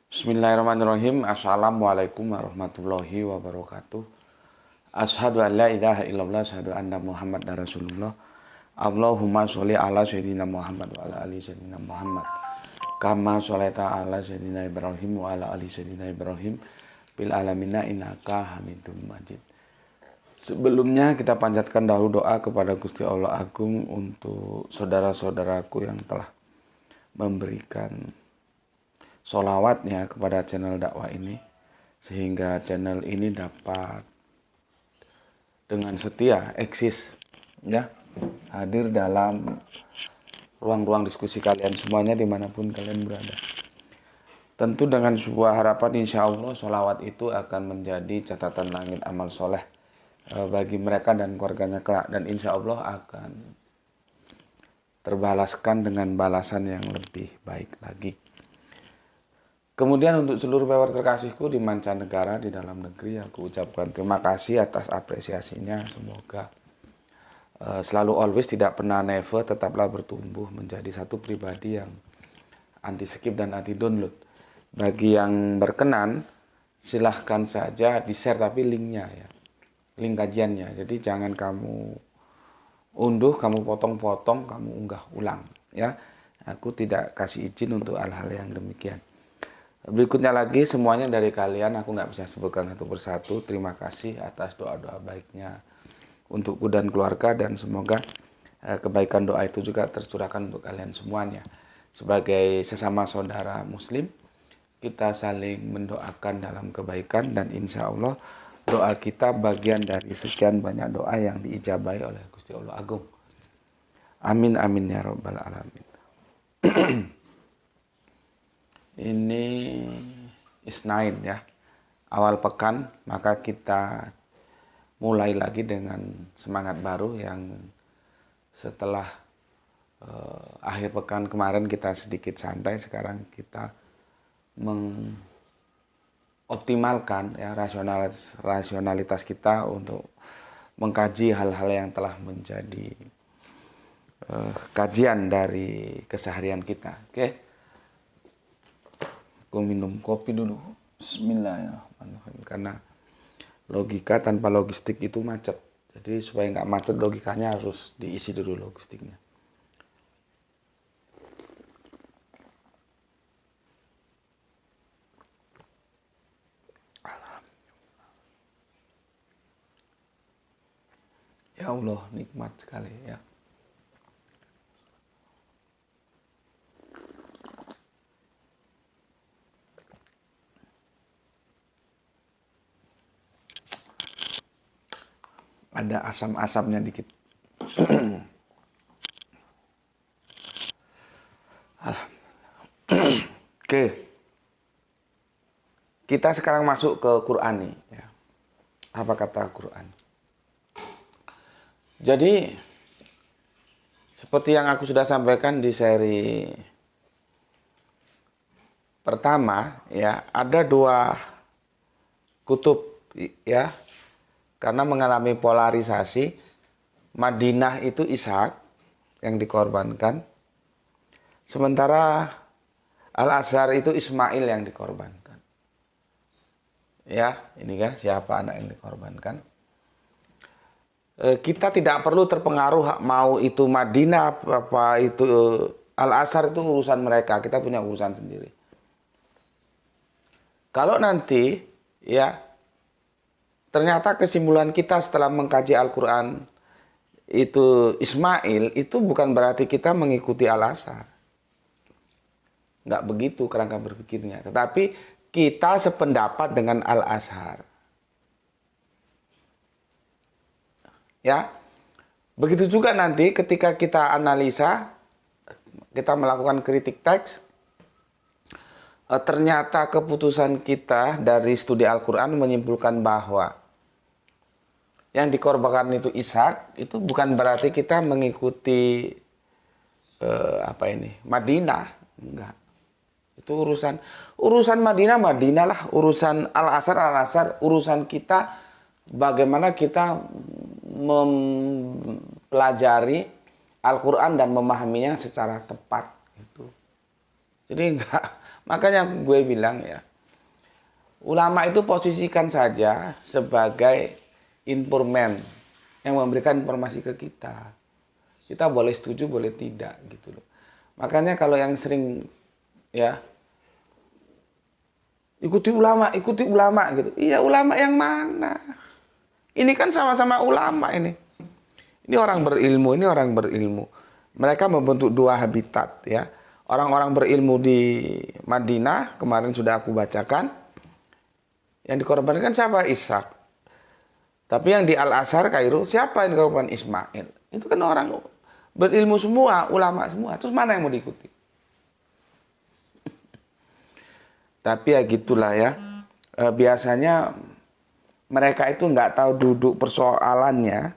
Bismillahirrahmanirrahim. Assalamualaikum warahmatullahi wabarakatuh. Asyhadu an la ilaha illallah, asyhadu anna Muhammad Rasulullah. Allahumma sholli ala sayyidina Muhammad wa ala ali sayyidina Muhammad. Kama sholaita ala sayyidina Ibrahim wa ala ali sayyidina Ibrahim bil alamina innaka Hamidum Majid. Sebelumnya kita panjatkan dahulu doa kepada Gusti Allah Agung untuk saudara-saudaraku yang telah memberikan sholawatnya kepada channel dakwah ini, sehingga channel ini dapat dengan setia eksis, ya, hadir dalam ruang-ruang diskusi kalian semuanya dimanapun kalian berada. Tentu dengan sebuah harapan, insya Allah sholawat itu akan menjadi catatan langit amal soleh bagi mereka dan keluarganya kelak, dan insya Allah akan terbalaskan dengan balasan yang lebih baik lagi. Kemudian untuk seluruh viewer terkasihku di mancanegara, di dalam negeri, aku ucapkan terima kasih atas apresiasinya. Semoga selalu always, tidak pernah never, tetaplah bertumbuh menjadi satu pribadi yang anti skip dan anti download. Bagi yang berkenan, silahkan saja di-share, tapi linknya ya, link kajiannya. Jadi jangan kamu unduh, kamu potong-potong, kamu unggah ulang ya. Aku tidak kasih izin untuk hal-hal yang demikian. Berikutnya lagi, semuanya dari kalian, aku nggak bisa sebutkan satu persatu. Terima kasih atas doa-doa baiknya untukku dan keluarga, dan semoga kebaikan doa itu juga tercurahkan untuk kalian semuanya. Sebagai sesama saudara muslim, kita saling mendoakan dalam kebaikan, dan insya Allah doa kita bagian dari sekian banyak doa yang diijabahi oleh Gusti Allah Agung. Amin amin ya rabbal alamin. Ini Isnain ya, awal pekan, maka kita mulai lagi dengan semangat baru yang setelah akhir pekan kemarin kita sedikit santai. Sekarang kita mengoptimalkan ya rasionalitas kita untuk mengkaji hal-hal yang telah menjadi kajian dari keseharian kita. Oke. Aku minum kopi dulu. Bismillahirrahmanirrahim. Karena logika tanpa logistik itu macet. Jadi supaya nggak macet, logikanya harus diisi dulu logistiknya. Ya Allah, nikmat sekali ya. Ada asam-asamnya dikit. Oke. Kita sekarang masuk ke Quran nih ya. Apa kata Quran? Jadi seperti yang aku sudah sampaikan di seri pertama ya, ada dua kutub ya. Karena mengalami polarisasi, Madinah itu Ishak yang dikorbankan, sementara Al-Azhar itu Ismail yang dikorbankan. Ya, ini kan siapa anak yang dikorbankan. Kita tidak perlu terpengaruh mau itu Madinah apa itu Al-Azhar, itu urusan mereka, kita punya urusan sendiri. Kalau nanti ya ternyata kesimpulan kita setelah mengkaji Al-Quran itu Ismail, itu bukan berarti kita mengikuti Al-Azhar. Nggak begitu kerangka berpikirnya. Tetapi kita sependapat dengan Al-Azhar. Ya, begitu juga nanti ketika kita analisa, kita melakukan kritik teks, ternyata keputusan kita dari studi Al-Quran menyimpulkan bahwa yang dikorbankan itu Ishak, itu bukan berarti kita mengikuti Madinah, enggak. Itu urusan Madinah lah, urusan Al-Azhar, urusan kita bagaimana kita mempelajari Al-Quran dan memahaminya secara tepat gitu. Jadi enggak Makanya gue bilang ya, ulama itu posisikan saja sebagai informan yang memberikan informasi ke kita. Kita boleh setuju, boleh tidak gitu loh. Makanya kalau yang sering ya ikuti ulama gitu. Iya, ulama yang mana? Ini kan sama-sama ulama ini. Ini orang berilmu, ini orang berilmu. Mereka membentuk dua habitat ya. Orang-orang berilmu di Madinah, kemarin sudah aku bacakan. Yang dikorbankan siapa? Ishak. Tapi yang di Al-Azhar, Kairo, siapa yang dikorbankan? Ismail. Itu kan orang berilmu semua, ulama semua. Terus mana yang mau diikuti? Tapi ya gitulah ya. Biasanya mereka itu nggak tahu duduk persoalannya.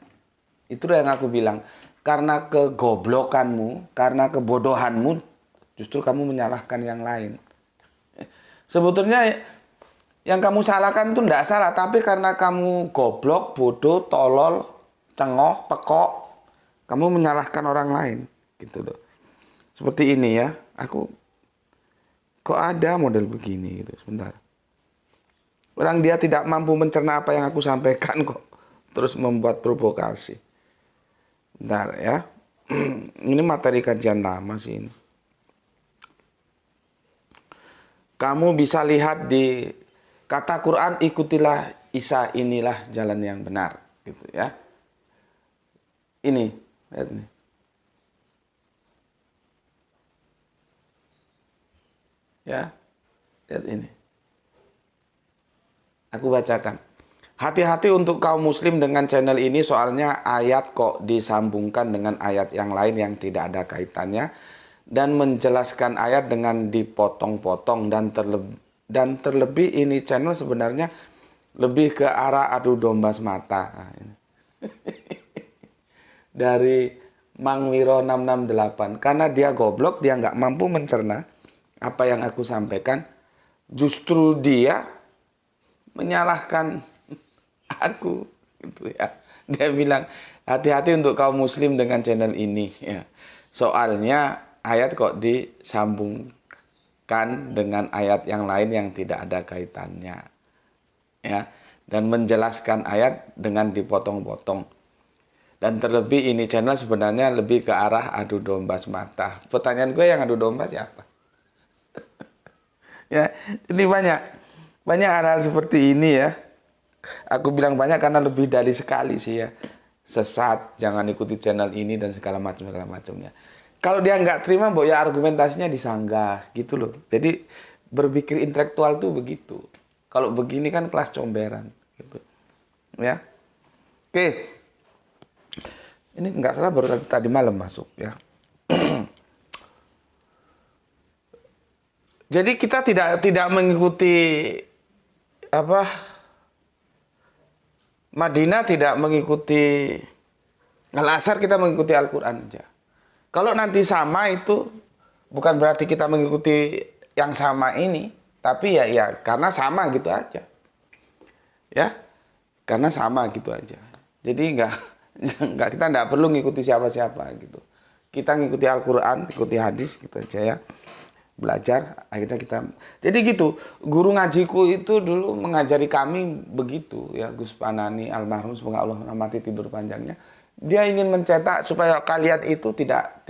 Itulah yang aku bilang. Karena kegoblokanmu, karena kebodohanmu, justru kamu menyalahkan yang lain. Sebetulnya yang kamu salahkan itu nggak salah, tapi karena kamu goblok, bodoh, tolol, cengoh, pekok, kamu menyalahkan orang lain, gitu loh. Seperti ini ya, aku kok ada model begini gitu, sebentar. Orang dia tidak mampu mencerna apa yang aku sampaikan kok, terus membuat provokasi. Bentar ya, ini materi kajian lama sih ini. Kamu bisa lihat di kata Quran, ikutilah Isa, inilah jalan yang benar, gitu ya. Ini, lihat nih. Ya, lihat ini. Aku bacakan. Hati-hati untuk kaum muslim dengan channel ini, soalnya ayat kok disambungkan dengan ayat yang lain yang tidak ada kaitannya, dan menjelaskan ayat dengan dipotong-potong, dan terlebih ini channel sebenarnya lebih ke arah adu domba semata. Nah, ini. Dari Mang Wiro 668, karena dia goblok, dia nggak mampu mencerna apa yang aku sampaikan, justru dia menyalahkan aku, gitu ya. Dia bilang hati-hati untuk kaum muslim dengan channel ini ya. Soalnya ayat kok disambungkan dengan ayat yang lain yang tidak ada kaitannya. Ya, dan menjelaskan ayat dengan dipotong-potong. Dan terlebih ini channel sebenarnya lebih ke arah adu domba semata. Pertanyaan gue, yang adu domba siapa? Ya, ini banyak hal-hal seperti ini ya. Aku bilang banyak karena lebih dari sekali sih ya. Sesat, jangan ikuti channel ini dan segala macamnya. Kalau dia nggak terima, ya argumentasinya disanggah gitu loh. Jadi berpikir intelektual tuh begitu. Kalau begini kan kelas comberan gitu. Ya. Oke. Ini nggak salah baru tadi malam masuk ya. Jadi kita tidak mengikuti apa, Madinah tidak mengikuti Al-Azhar, kita mengikuti Al-Quran aja. Kalau nanti sama itu bukan berarti kita mengikuti yang sama ini, tapi ya karena sama gitu aja. Ya, karena sama gitu aja. Jadi kita nggak perlu ngikuti siapa-siapa gitu. Kita ngikuti Al-Quran, ikuti hadis gitu aja ya. Belajar, akhirnya kita. Jadi gitu, guru ngajiku itu dulu mengajari kami begitu ya, Gus Panani almarhum, semoga Allah merahmati, tidur panjangnya. Dia ingin mencetak supaya kalian itu tidak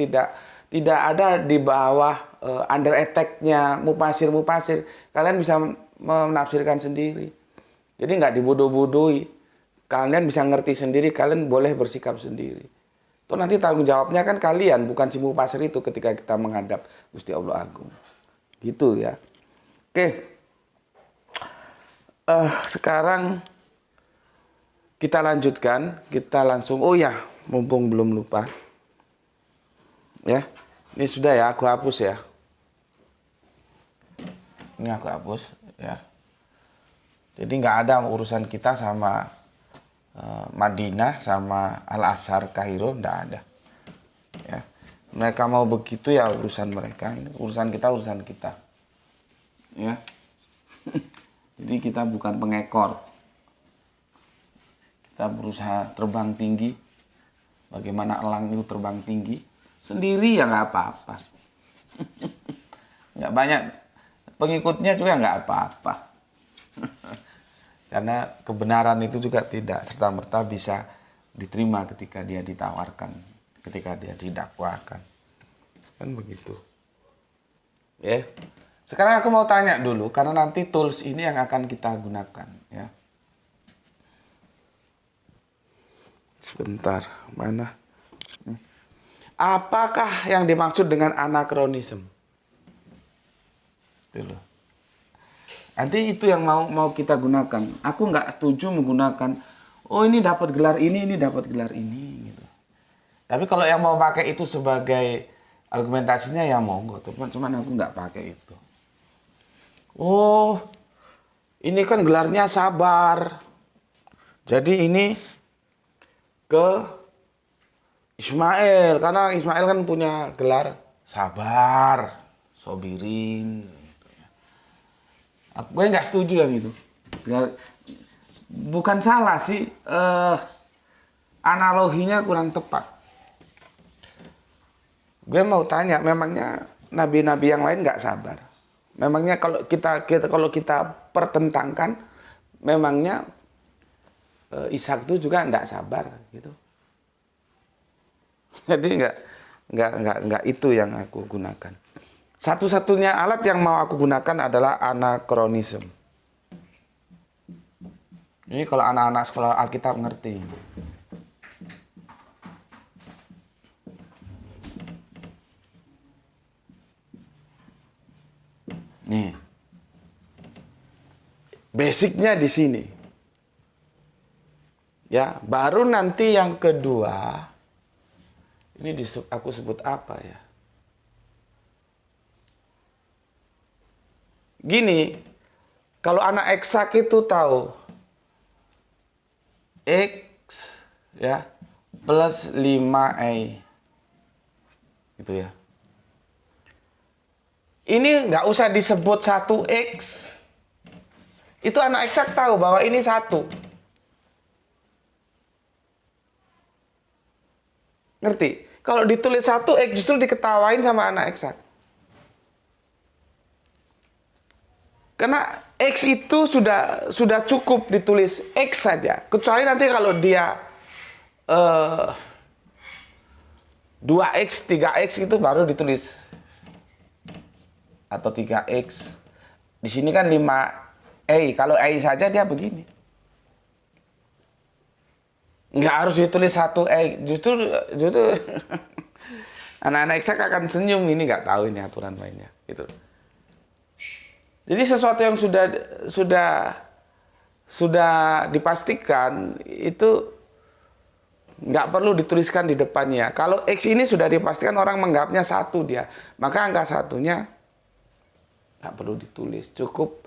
ada di bawah under attack-nya mufasir. Kalian bisa menafsirkan sendiri. Jadi nggak dibodoh-bodohi. Kalian bisa ngerti sendiri, kalian boleh bersikap sendiri. Toh nanti tanggung jawabnya kan kalian, bukan si mufasir itu ketika kita menghadap Gusti Allah Agung. Gitu ya. Oke. Sekarang kita lanjutkan, kita langsung, oh ya, mumpung belum lupa. Ya, ini sudah ya, aku hapus ya. Ini aku hapus ya. Jadi nggak ada urusan kita sama Madinah sama Al-Azhar Kairo, nggak ada. Ya. Mereka mau begitu ya urusan mereka, ini urusan kita. Ya. Jadi kita bukan pengekor. Kita berusaha terbang tinggi. Bagaimana elang itu terbang tinggi sendiri ya nggak apa-apa. Nggak banyak pengikutnya juga nggak apa-apa. Karena kebenaran itu juga tidak serta-merta bisa diterima ketika dia ditawarkan, ketika dia didakwakan. Kan begitu. Ya. Sekarang aku mau tanya dulu, karena nanti tools ini yang akan kita gunakan. Ya. Sebentar, mana? Apakah yang dimaksud dengan anakronisme? Itu loh. Nanti itu yang mau kita gunakan. Aku nggak setuju menggunakan, oh ini dapat gelar ini dapat gelar ini. Gitu. Tapi kalau yang mau pakai itu sebagai argumentasinya ya monggo. Cuman aku nggak pakai itu. Oh, ini kan gelarnya sabar. Jadi ini ke Ismail. Karena Ismail kan punya gelar sabar, sobirin. Gue nggak setuju yang itu. Bukan salah sih, analoginya kurang tepat. Gue mau tanya, memangnya nabi-nabi yang lain nggak sabar? Memangnya kalau kita pertentangkan, memangnya Ishak itu juga nggak sabar, gitu. Jadi nggak itu yang aku gunakan. Satu-satunya alat yang mau aku gunakan adalah anakronisme. Ini kalau anak-anak sekolah Alkitab ngerti. Nih. Basicnya di sini. Ya, baru nanti yang kedua. Ini aku sebut apa ya? Gini, kalau anak eksak itu tahu X ya plus 5A. Gitu ya. Ini nggak usah disebut 1X. Itu anak eksak tahu bahwa ini 1. Ngerti? Kalau ditulis 1X justru diketawain sama anak eksak. Karena X itu sudah cukup ditulis X saja. Kecuali nanti kalau dia 2X, 3X itu baru ditulis. Atau 3X. Di sini kan 5A. Kalau A saja dia begini. Nggak harus ditulis 1A. Justru anak-anak eksak akan senyum. Ini nggak tahu ini aturan mainnya. Gitu. Jadi sesuatu yang sudah dipastikan itu nggak perlu dituliskan di depannya. Kalau X ini sudah dipastikan orang menganggapnya 1 dia, maka angka 1-nya nggak perlu ditulis. Cukup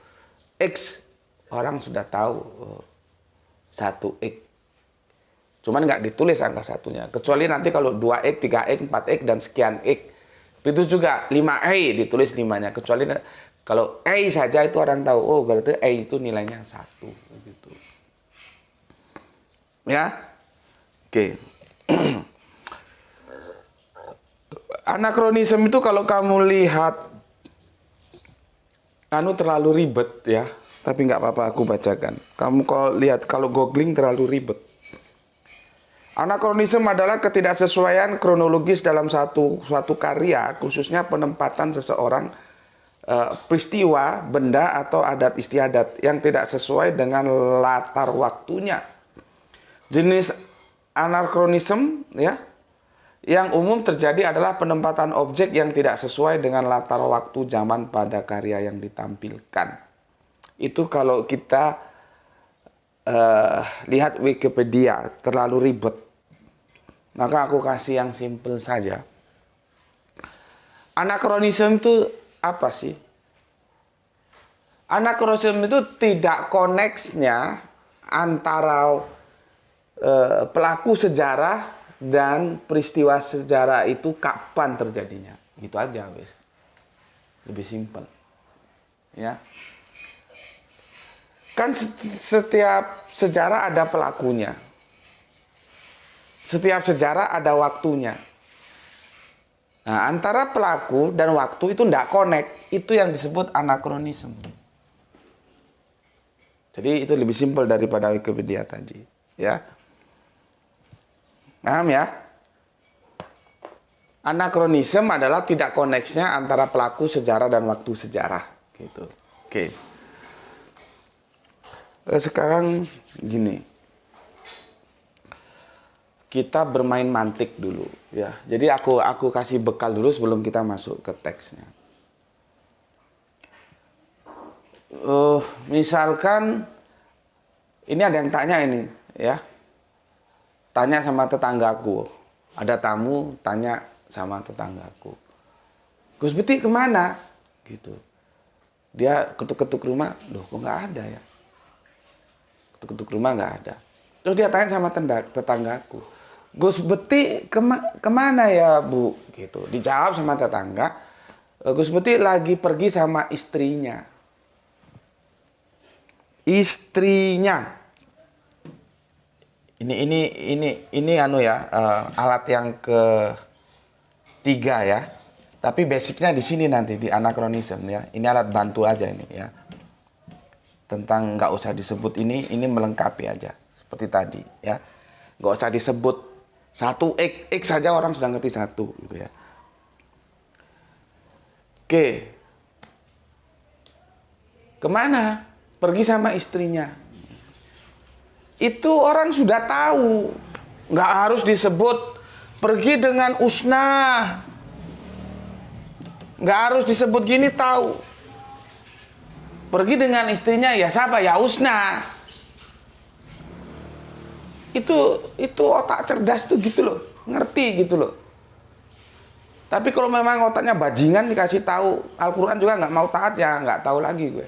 X, orang sudah tahu 1X. Cuman nggak ditulis angka 1-nya. Kecuali nanti kalau 2X, 3X, 4X, dan sekian X. Itu juga 5A ditulis 5-nya. Kecuali kalau A saja itu orang tahu, oh berarti A itu nilainya 1. Gitu. Ya, oke. Anakronisme itu kalau kamu lihat, terlalu ribet ya. Tapi nggak apa-apa aku bacakan. Kamu kalau googling terlalu ribet. Anakronisme adalah ketidaksesuaian kronologis dalam suatu karya, khususnya penempatan seseorang, peristiwa, benda, atau adat istiadat yang tidak sesuai dengan latar waktunya. Jenis anakronisme ya, yang umum terjadi adalah penempatan objek yang tidak sesuai dengan latar waktu zaman pada karya yang ditampilkan. Itu kalau kita lihat Wikipedia, terlalu ribet. Maka aku kasih yang simple saja. Anakronisme itu apa sih? Anakronisme itu tidak koneksnya antara pelaku sejarah dan peristiwa sejarah itu kapan terjadinya. Gitu aja, wes. Lebih simpel. Ya. Kan setiap sejarah ada pelakunya. Setiap sejarah ada waktunya. Nah, antara pelaku dan waktu itu tidak connect, itu yang disebut anakronisme. Jadi itu lebih simpel daripada Wikipedia tadi, ya. Paham ya? Anakronisme adalah tidak koneksnya antara pelaku sejarah dan waktu sejarah, gitu. Oke. Sekarang gini. Kita bermain mantik dulu, ya. Jadi aku kasih bekal dulu sebelum kita masuk ke teksnya. Misalkan ini ada yang tanya ini, ya. Tanya sama tetanggaku. Ada tamu tanya sama tetanggaku. Gus Beti kemana? Gitu. Dia ketuk-ketuk rumah, loh kok nggak ada ya? Ketuk-ketuk rumah nggak ada. Terus dia tanya sama tetanggaku. Gus Beti kemana ya Bu? Gitu. Dijawab sama tetangga. Gus Beti lagi pergi sama istrinya. Istrinya. Ini alat yang ketiga ya. Tapi basicnya di sini nanti di anakronisme ya. Ini alat bantu aja ini ya. Tentang nggak usah disebut ini melengkapi aja seperti tadi ya. Nggak usah disebut satu X saja orang sudah ngerti satu gitu ya. Oke. Kemana? Pergi sama istrinya. Itu orang sudah tahu. Nggak harus disebut pergi dengan Usna. Nggak harus disebut gini, tahu. Pergi dengan istrinya ya siapa? Ya Usna. Itu otak cerdas tuh gitu loh, ngerti gitu loh. Tapi kalau memang otaknya bajingan dikasih tahu Al-Quran juga nggak mau taat ya nggak tahu lagi gue.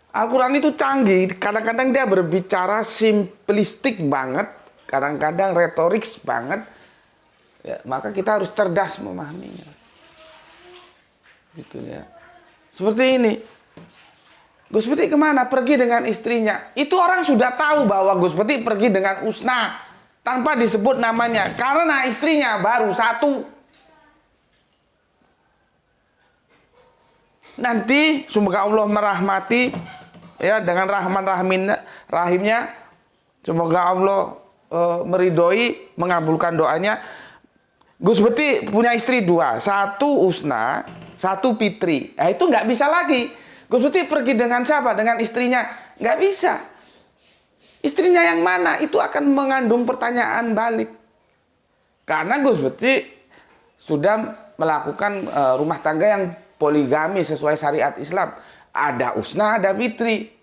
Al-Quran itu canggih, kadang-kadang dia berbicara simplistik banget, kadang-kadang retorik banget. Ya, maka kita harus cerdas memahaminya. Gitu ya. Seperti ini. Gus Beti kemana? Pergi dengan istrinya. Itu orang sudah tahu bahwa Gus Beti pergi dengan Usna tanpa disebut namanya. Karena istrinya baru satu. Nanti semoga Allah merahmati ya dengan rahimnya. Semoga Allah meridhoi, mengabulkan doanya. Gus Beti punya istri dua. Satu Usna, satu Fitri. Nah itu nggak bisa lagi. Gus Beti pergi dengan siapa? Dengan istrinya? Nggak bisa. Istrinya yang mana? Itu akan mengandung pertanyaan balik. Karena Gus Beti sudah melakukan rumah tangga yang poligami sesuai syariat Islam. Ada Usna, ada Fitri.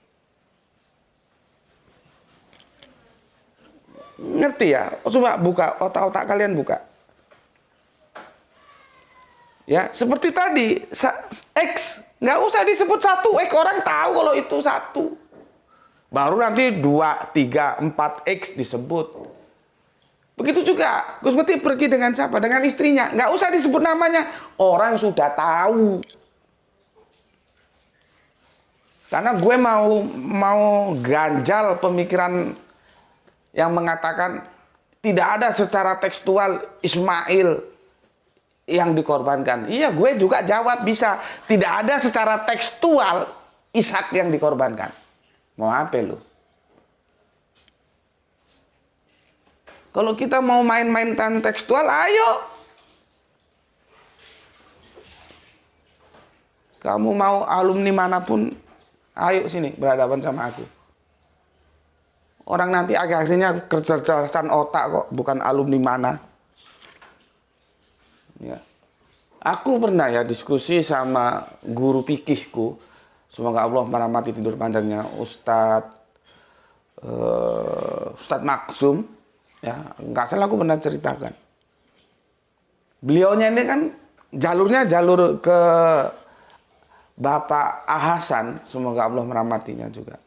Ngerti ya? Coba buka, otak-otak kalian buka. Ya, seperti tadi, X. Nggak usah disebut satu X, orang tahu kalau itu satu. Baru nanti 2, 3, 4 X disebut. Begitu juga, Gus Beti pergi dengan siapa? Dengan istrinya. Nggak usah disebut namanya, orang sudah tahu. Karena gue mau ganjal pemikiran yang mengatakan tidak ada secara tekstual Ismail yang dikorbankan. Iya, gue juga jawab bisa. Tidak ada secara tekstual Ishak yang dikorbankan. Mau apa lu? Kalau kita mau main-main tan tekstual, ayo. Kamu mau alumni manapun, ayo sini berhadapan sama aku. Orang nanti akhirnya kecerdasan otak kok, bukan alumni mana. Ya. Aku pernah ya diskusi sama guru fikihku, semoga Allah merahmati tidur panjangnya, Ustadz Maksum, ya nggak salah aku pernah ceritakan. Beliaunya ini kan jalurnya jalur ke Bapak Ahasan, semoga Allah merahmatinya juga.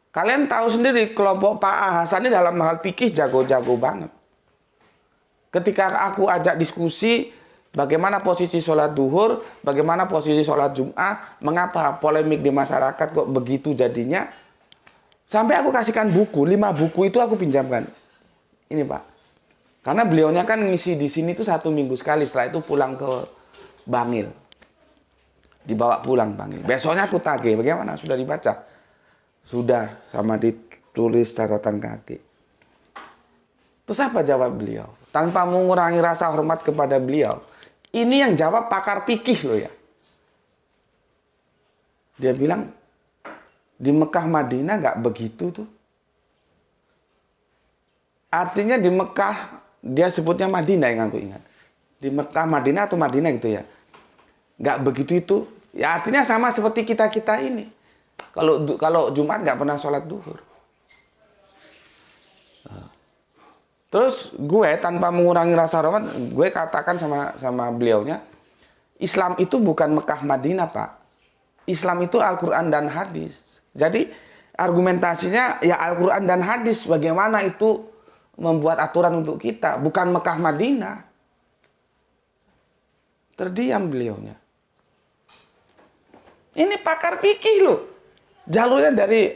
Kalian tahu sendiri kelompok Pak Ahasan ini dalam hal fikih jago-jago banget. Ketika aku ajak diskusi bagaimana posisi sholat duhur, bagaimana posisi sholat Jum'ah, mengapa polemik di masyarakat kok begitu jadinya, sampai aku kasihkan buku, 5 buku itu aku pinjamkan. Ini Pak, Karena beliaunya kan ngisi di sini tuh 1 minggu sekali, setelah itu pulang ke Bangil. Dibawa pulang Bangil. Besoknya aku tagih, bagaimana? Sudah dibaca? Sudah, sama ditulis catatan kaki. Terus apa jawab beliau? Tanpa mengurangi rasa hormat kepada beliau. Ini yang jawab pakar fikih loh ya. Dia bilang, di Mekah Madinah nggak begitu tuh. Artinya di Mekah, dia sebutnya Madinah yang aku ingat. Di Mekah Madinah atau Madinah gitu ya. Nggak begitu itu. Ya artinya sama seperti kita-kita ini. Kalau Jumat nggak pernah sholat duhur. Terus gue tanpa mengurangi rasa hormat, gue katakan sama beliaunya, Islam itu bukan Mekah Madinah, Pak. Islam itu Al-Quran dan hadis. Jadi argumentasinya ya Al-Quran dan hadis. Bagaimana itu membuat aturan untuk kita. Bukan Mekah Madinah. Terdiam beliaunya. Ini pakar fikih loh. Jalurnya dari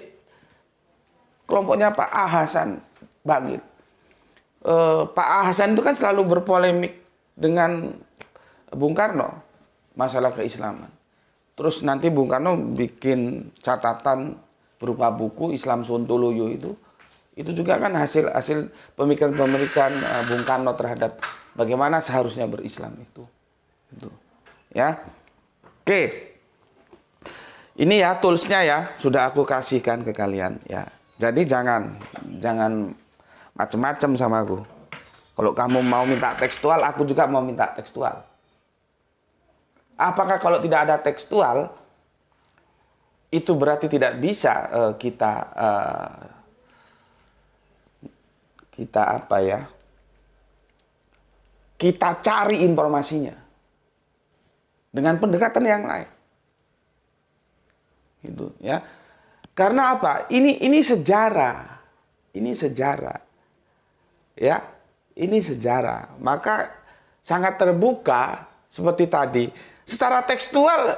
kelompoknya Pak A. Hasan Bagir. Pak A. Hasan itu kan selalu berpolemik dengan Bung Karno. Masalah keislaman. Terus nanti Bung Karno bikin catatan berupa buku Islam Sontoloyo itu. Itu juga kan hasil pemikiran-pemikiran Bung Karno terhadap bagaimana seharusnya berislam itu. Ya. Oke. Ini ya toolsnya ya sudah aku kasihkan ke kalian ya. Jadi jangan macem-macem sama aku. Kalau kamu mau minta tekstual, aku juga mau minta tekstual. Apakah kalau tidak ada tekstual itu berarti tidak bisa kita apa ya? Kita cari informasinya dengan pendekatan yang lain. Gitu ya. Karena apa? Ini sejarah. Ini sejarah. Ya. Ini sejarah. Maka sangat terbuka seperti tadi. Secara tekstual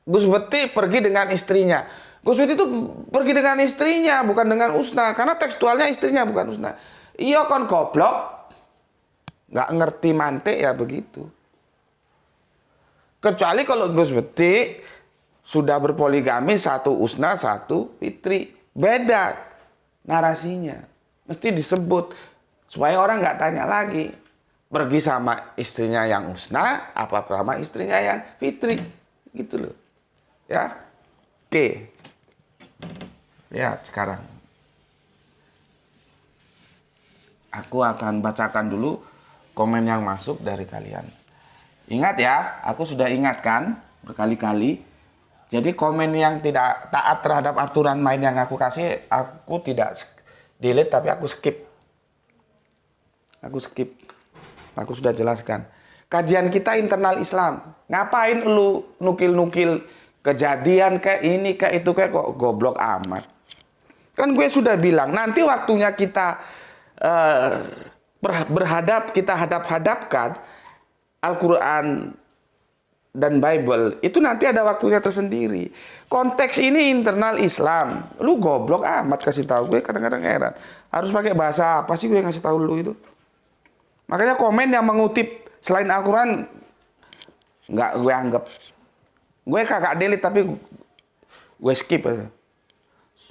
Gus Beti pergi dengan istrinya. Gus Beti itu pergi dengan istrinya, bukan dengan Usna. Karena tekstualnya istrinya, bukan Usna. Iya kan goblok. Nggak ngerti mantik ya begitu. Kecuali kalau Gus Beti sudah berpoligami, 1 Usna, 1 Fitri. Beda narasinya. Mesti disebut. Supaya orang nggak tanya lagi. Pergi sama istrinya yang Usna, apa sama istrinya yang Fitri. Gitu loh. Ya. Oke. Ya, sekarang. Aku akan bacakan dulu komen yang masuk dari kalian. Ingat ya, aku sudah ingatkan berkali-kali. Jadi komen yang tidak taat terhadap aturan main yang aku kasih, aku tidak delete tapi aku skip. Aku skip. Aku sudah jelaskan. Kajian kita internal Islam. Ngapain lu nukil-nukil kejadian kayak ini, kayak itu, kayak kok goblok amat. Kan gue sudah bilang, nanti waktunya kita kita hadap-hadapkan Al-Quran dan Bible, itu nanti ada waktunya tersendiri. Konteks ini internal Islam. Lu goblok amat kasih tahu, gue kadang-kadang heran. Harus pakai bahasa apa sih gue ngasih tahu lu itu? Makanya komen yang mengutip selain Al-Quran nggak gue anggap. Gue kagak delete tapi gue skip aja.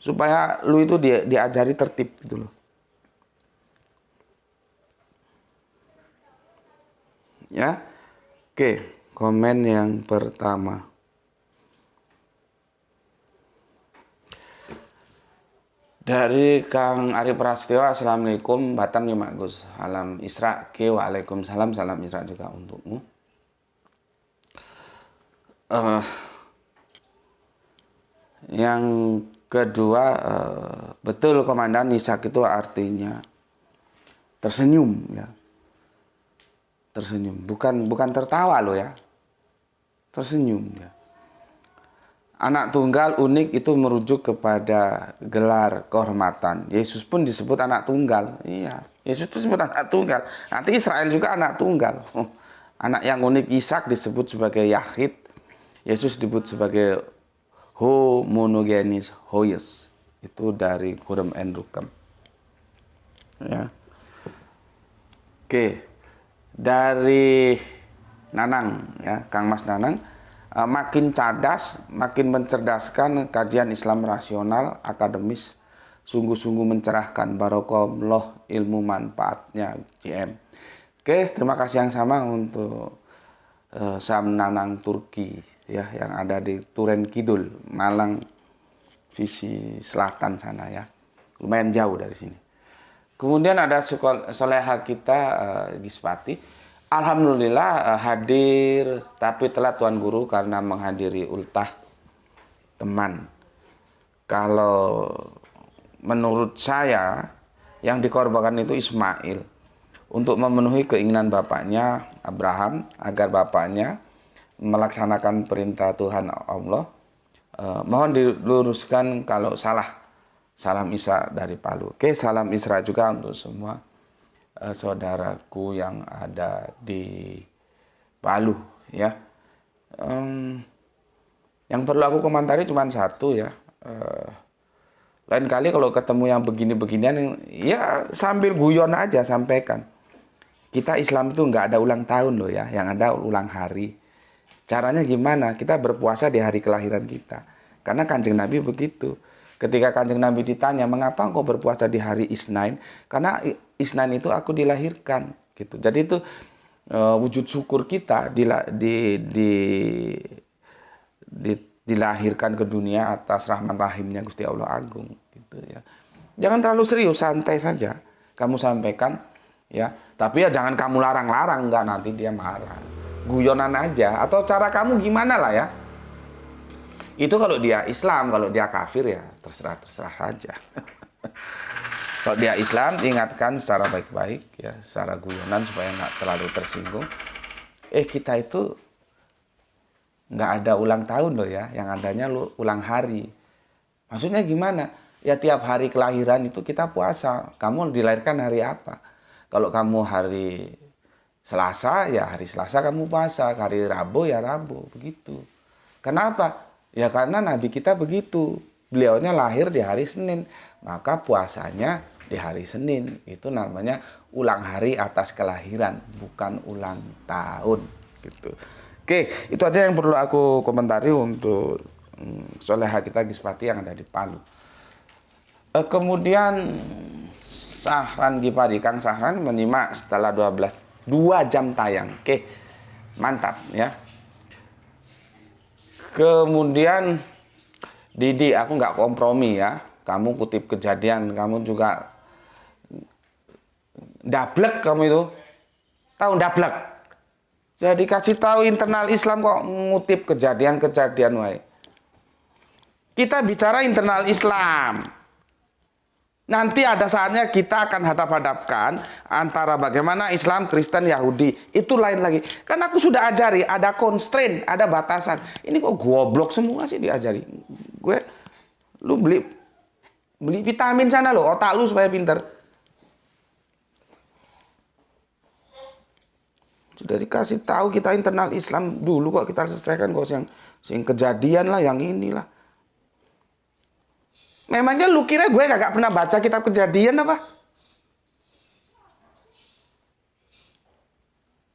Supaya lu itu diajari tertib gitu loh. Ya. Oke, komen yang pertama. Dari Kang Ari Prasetyo, Assalamualaikum, Batam ya Mak Gus. Salam Isra, Waalaikumsalam, salam Isra juga untukmu. Yang kedua, betul Komandan, Nisak itu artinya tersenyum ya. Tersenyum, bukan tertawa loh ya. Tersenyum ya. Anak tunggal unik itu merujuk kepada gelar kehormatan. Yesus pun disebut anak tunggal. Iya, Yesus itu disebut anak tunggal. Nanti Israel juga anak tunggal. Anak yang unik Ishak disebut sebagai Yahid. Yesus disebut sebagai homogenis hoyes. Itu dari Qur'an and Rukam. Ya. Oke, dari Nanang ya, Kang Mas Nanang, makin cadas, makin mencerdaskan kajian Islam rasional, akademis, sungguh-sungguh mencerahkan, barokallah ilmu manfaatnya, JM. Oke, terima kasih yang sama untuk Sam Nanang Turki ya, yang ada di Turen Kidul, Malang, sisi selatan sana ya, lumayan jauh dari sini. Kemudian ada soleha kita Gispati. Alhamdulillah hadir, tapi telat Tuan Guru karena menghadiri ultah teman. Kalau menurut saya yang dikorbankan itu Ismail untuk memenuhi keinginan bapaknya Abraham agar bapaknya melaksanakan perintah Tuhan Allah. Mohon diluruskan kalau salah. Salam Isra dari Palu. Oke, salam Isra juga untuk semua saudaraku yang ada di Palu ya. Yang perlu aku komentari cuma satu ya. Lain kali kalau ketemu yang begini-beginian ya sambil guyon aja sampaikan. Kita Islam itu nggak ada ulang tahun loh ya, yang ada ulang hari. Caranya gimana? Kita berpuasa di hari kelahiran kita. Karena Kanjeng Nabi begitu. Ketika Kanjeng Nabi ditanya, mengapa engkau berpuasa di hari Isnin? Karena Isnin itu aku dilahirkan. Gitu. Jadi itu wujud syukur kita dilahirkan ke dunia atas rahman rahimnya Gusti Allah Agung. Gitu, ya. Jangan terlalu serius, santai saja. Kamu sampaikan, ya. Tapi ya jangan kamu larang-larang, enggak nanti dia marah. Guyonan aja. Atau cara kamu gimana lah ya. Itu kalau dia Islam, kalau dia kafir ya terserah aja. Kalau dia Islam, ingatkan secara baik-baik ya, secara guyonan supaya nggak terlalu tersinggung. Kita itu nggak ada ulang tahun loh ya, yang adanya ulang hari. Maksudnya gimana? Ya tiap hari kelahiran itu kita puasa. Kamu dilahirkan hari apa? Kalau kamu hari Selasa, ya hari Selasa kamu puasa. Hari Rabu ya Rabu, begitu. Kenapa? Ya karena Nabi kita begitu. Beliaunya lahir di hari Senin. Maka puasanya di hari Senin. Itu namanya ulang hari atas kelahiran. Bukan ulang tahun. Gitu. Oke, itu aja yang perlu aku komentari untuk soleha kita Gispati yang ada di Palu. Kemudian Sahran Gipari. Kang Sahran menyimak setelah 2 jam tayang. Oke, mantap ya. Kemudian Didi, aku nggak kompromi ya. Kamu kutip kejadian, kamu juga dablek kamu itu. Tahu dablek? Jadi kasih tahu internal Islam kok ngutip kejadian-kejadian wae. Kita bicara internal Islam. Nanti ada saatnya kita akan hadap-hadapkan antara bagaimana Islam, Kristen, Yahudi. Itu lain lagi. Kan aku sudah ajari, ada constraint, ada batasan. Ini kok goblok semua sih diajari. Lu beli vitamin sana lo, otak lu supaya pinter. Sudah dikasih tahu kita internal Islam dulu kok kita selesaikan kok yang kejadian lah, yang inilah. Memangnya lu kira gue kagak pernah baca kitab kejadian apa?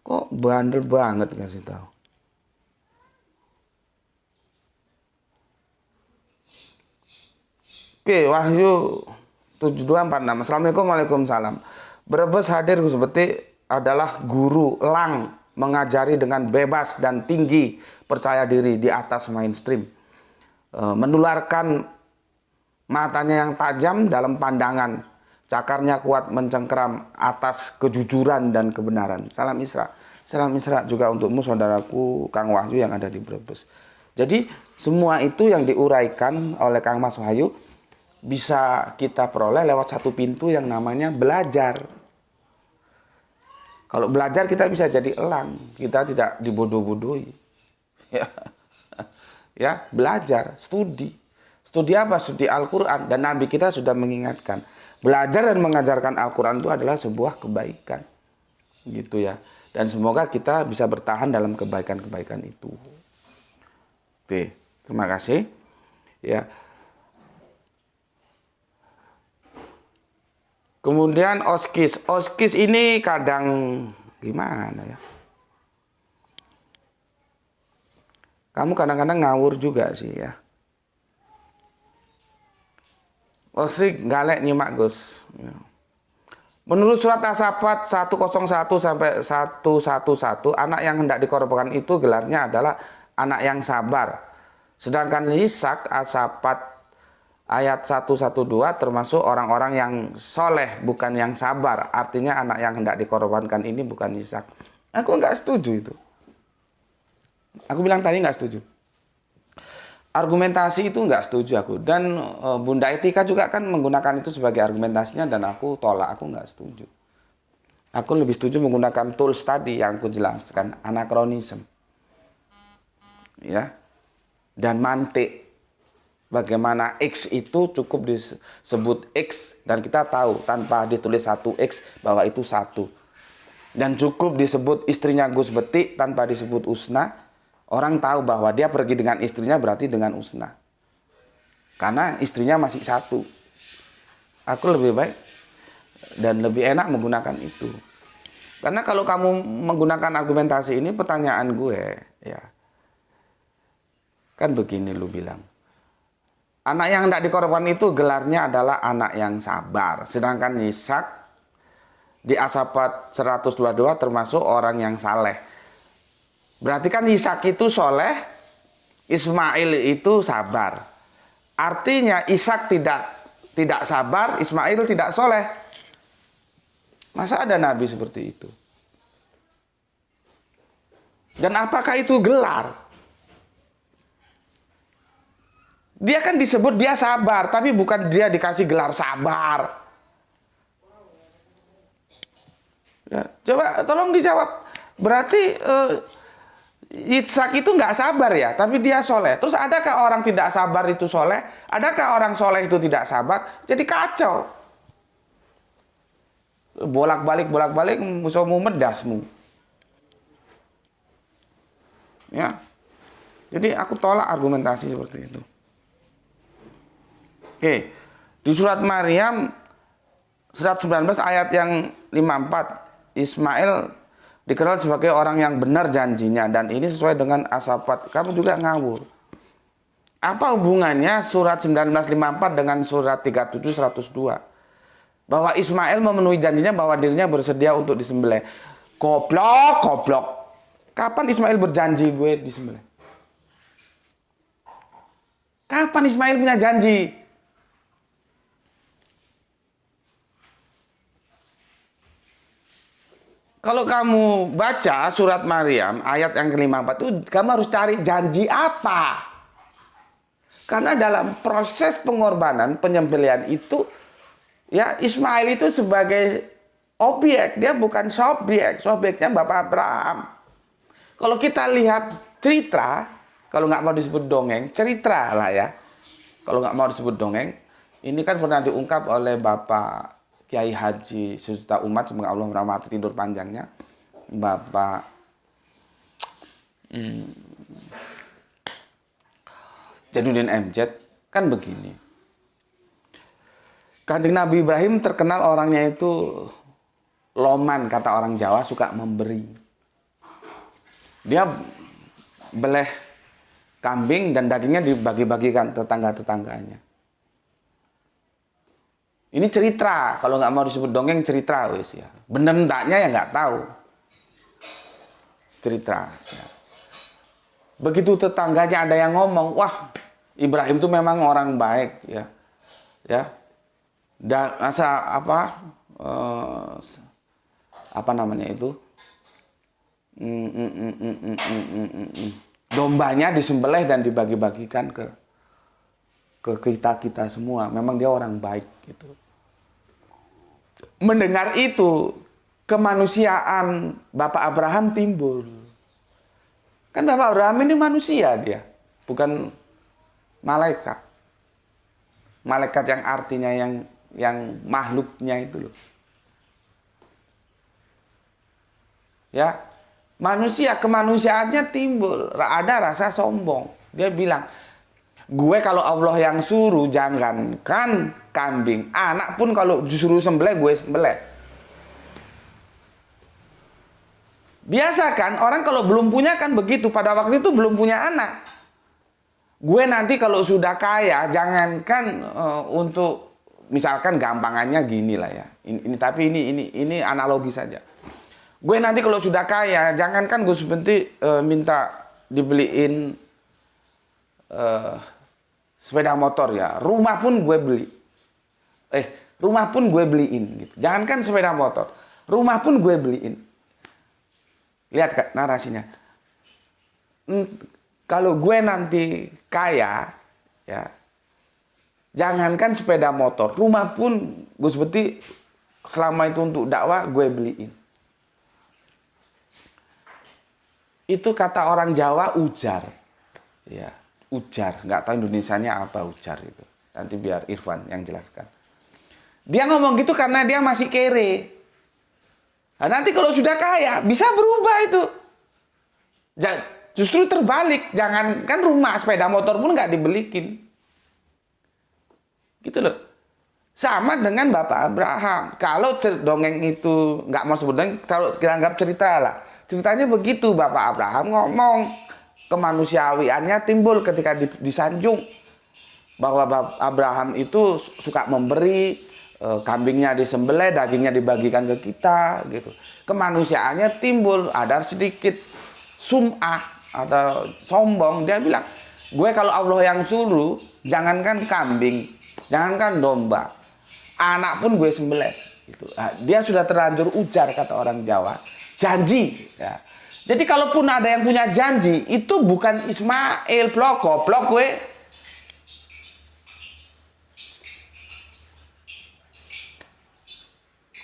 Kok bandel banget ngasih tahu. Oke, Wahyu 7246. Assalamualaikum, waalaikumsalam. Brebes hadir seperti adalah guru lang, mengajari dengan bebas dan tinggi, percaya diri di atas mainstream. Menularkan matanya yang tajam dalam pandangan, cakarnya kuat mencengkeram atas kejujuran dan kebenaran. Salam Isra. Salam Isra juga untukmu saudaraku Kang Wahyu yang ada di Brebes. Jadi semua itu yang diuraikan oleh Kang Mas Wahyu bisa kita peroleh lewat satu pintu yang namanya belajar. Kalau belajar kita bisa jadi elang, kita tidak dibodoh-bodohi. Ya, belajar, studi. Studi apa? Studi Al-Quran. Dan Nabi kita sudah mengingatkan. Belajar dan mengajarkan Al-Quran itu adalah sebuah kebaikan. Gitu ya. Dan semoga kita bisa bertahan dalam kebaikan-kebaikan itu. Oke, terima kasih. Ya. Kemudian oskis. Oskis ini kadang gimana ya? Kamu kadang-kadang ngawur juga sih ya. Oskis galek nyimak Gus. Ya. Menurut surat As-Saffat 101 sampai 111, anak yang hendak dikorbankan itu gelarnya adalah anak yang sabar. Sedangkan Ishak As-Saffat ayat 112 termasuk orang-orang yang soleh, bukan yang sabar. Artinya anak yang hendak dikorbankan ini bukan Ishak. Aku nggak setuju itu. Aku bilang tadi nggak setuju. Argumentasi itu nggak setuju aku. Dan Bunda Etika juga kan menggunakan itu sebagai argumentasinya dan aku tolak, aku nggak setuju. Aku lebih setuju menggunakan tools tadi yang aku jelaskan, anakronisme. Ya. Dan mantik. Bagaimana X itu cukup disebut X dan kita tahu tanpa ditulis 1X bahwa itu 1. Dan cukup disebut istrinya Gus Betik tanpa disebut Usna. Orang tahu bahwa dia pergi dengan istrinya berarti dengan Usna. Karena istrinya masih 1. Aku lebih baik dan lebih enak menggunakan itu. Karena kalau kamu menggunakan argumentasi ini, pertanyaan gue, ya. Kan begini lu bilang. Anak yang hendak dikorbankan itu gelarnya adalah anak yang sabar. Sedangkan Ishak di As-Saffat 122 termasuk orang yang saleh. Berarti kan Ishak itu soleh, Ismail itu sabar. Artinya Ishak tidak sabar, Ismail tidak soleh. Masa ada nabi seperti itu? Dan apakah itu gelar? Dia kan disebut dia sabar, tapi bukan dia dikasih gelar sabar. Ya, coba tolong dijawab. Berarti Ishak itu nggak sabar ya, tapi dia soleh. Terus adakah orang tidak sabar itu soleh? Adakah orang soleh itu tidak sabar? Jadi kacau. Bolak-balik, musuhmu medasmu. Ya. Jadi aku tolak argumentasi seperti itu. Oke. Di surat Maryam, surat 19 ayat yang 54, Ismail dikenal sebagai orang yang benar janjinya dan ini sesuai dengan As-Saffat. Kamu juga ngawur. Apa hubungannya surat 1954 dengan surat 37 102? Bahwa Ismail memenuhi janjinya bahwa dirinya bersedia untuk disembelih. Goblok. Kapan Ismail berjanji gue disembelih? Kapan Ismail punya janji? Kalau kamu baca surat Maryam ayat yang ke-54 itu kamu harus cari janji apa. Karena dalam proses pengorbanan, penyembelihan itu ya Ismail itu sebagai objek, dia bukan subjek. Subjeknya Bapak Abraham. Kalau kita lihat cerita, kalau nggak mau disebut dongeng, cerita lah ya. Kalau nggak mau disebut dongeng, ini kan pernah diungkap oleh Bapak Kiai Haji Sejuta Umat, semoga Allah merahmati tidur panjangnya, Bapak Jainuddin MZ, kan begini. Kanjeng Nabi Ibrahim terkenal orangnya itu loman, kata orang Jawa, suka memberi. Dia beleh kambing dan dagingnya dibagi-bagikan tetangga-tetangganya. Ini cerita, kalau nggak mau disebut dongeng cerita wes ya. Bener enggaknya ya nggak tahu. Cerita. Ya. Begitu tetangganya ada yang ngomong, wah Ibrahim itu memang orang baik ya, ya. Dan apa namanya itu? Dombanya disembelih dan dibagi-bagikan ke kita semua. Memang dia orang baik gitu. Mendengar itu, kemanusiaan Bapak Abraham timbul. Kan Bapak Abraham ini manusia dia, bukan malaikat. Malaikat yang artinya yang makhluknya itu loh. Ya, manusia, kemanusiaannya timbul. Ada rasa sombong. Dia bilang, Gue kalau Allah yang suruh, jangankan kambing, anak pun kalau disuruh sembelih, gue sembelih. Biasa kan, orang kalau belum punya kan begitu, pada waktu itu belum punya anak. Gue nanti kalau sudah kaya, jangankan untuk, misalkan gampangannya gini lah ya. Tapi ini analogi saja. Gue nanti kalau sudah kaya, jangankan gue seperti minta dibeliin sepeda motor ya, rumah pun gue beli. Rumah pun gue beliin gitu. Jangankan sepeda motor, rumah pun gue beliin. Lihat Kak, narasinya. Kalau gue nanti kaya, ya, jangankan sepeda motor, rumah pun gue seperti selama itu untuk dakwah gue beliin. Itu kata orang Jawa ujar, ya, ujar. Nggak tahu Indonesianya apa ujar itu. Nanti biar Irfan yang jelaskan. Dia ngomong gitu karena dia masih kere. Nah, nanti kalau sudah kaya, bisa berubah itu. Justru terbalik. Jangankan rumah, sepeda motor pun nggak dibelikin. Gitu loh. Sama dengan Bapak Abraham. Kalau dongeng itu, nggak mau sebut dongeng, kalau kita anggap cerita lah. Ceritanya begitu, Bapak Abraham ngomong. Kemanusiawiannya timbul ketika disanjung. Bahwa Bapak Abraham itu suka memberi, kambingnya disembelih, dagingnya dibagikan ke kita gitu. Kemanusiaannya timbul, ada sedikit sum'ah atau sombong. Dia bilang, gue kalau Allah yang suruh, jangankan kambing, jangankan domba, anak pun gue sembelih gitu. Nah, dia sudah terlanjur ujar, kata orang Jawa, janji ya. Jadi kalaupun ada yang punya janji, itu bukan Ismail, goblok gue.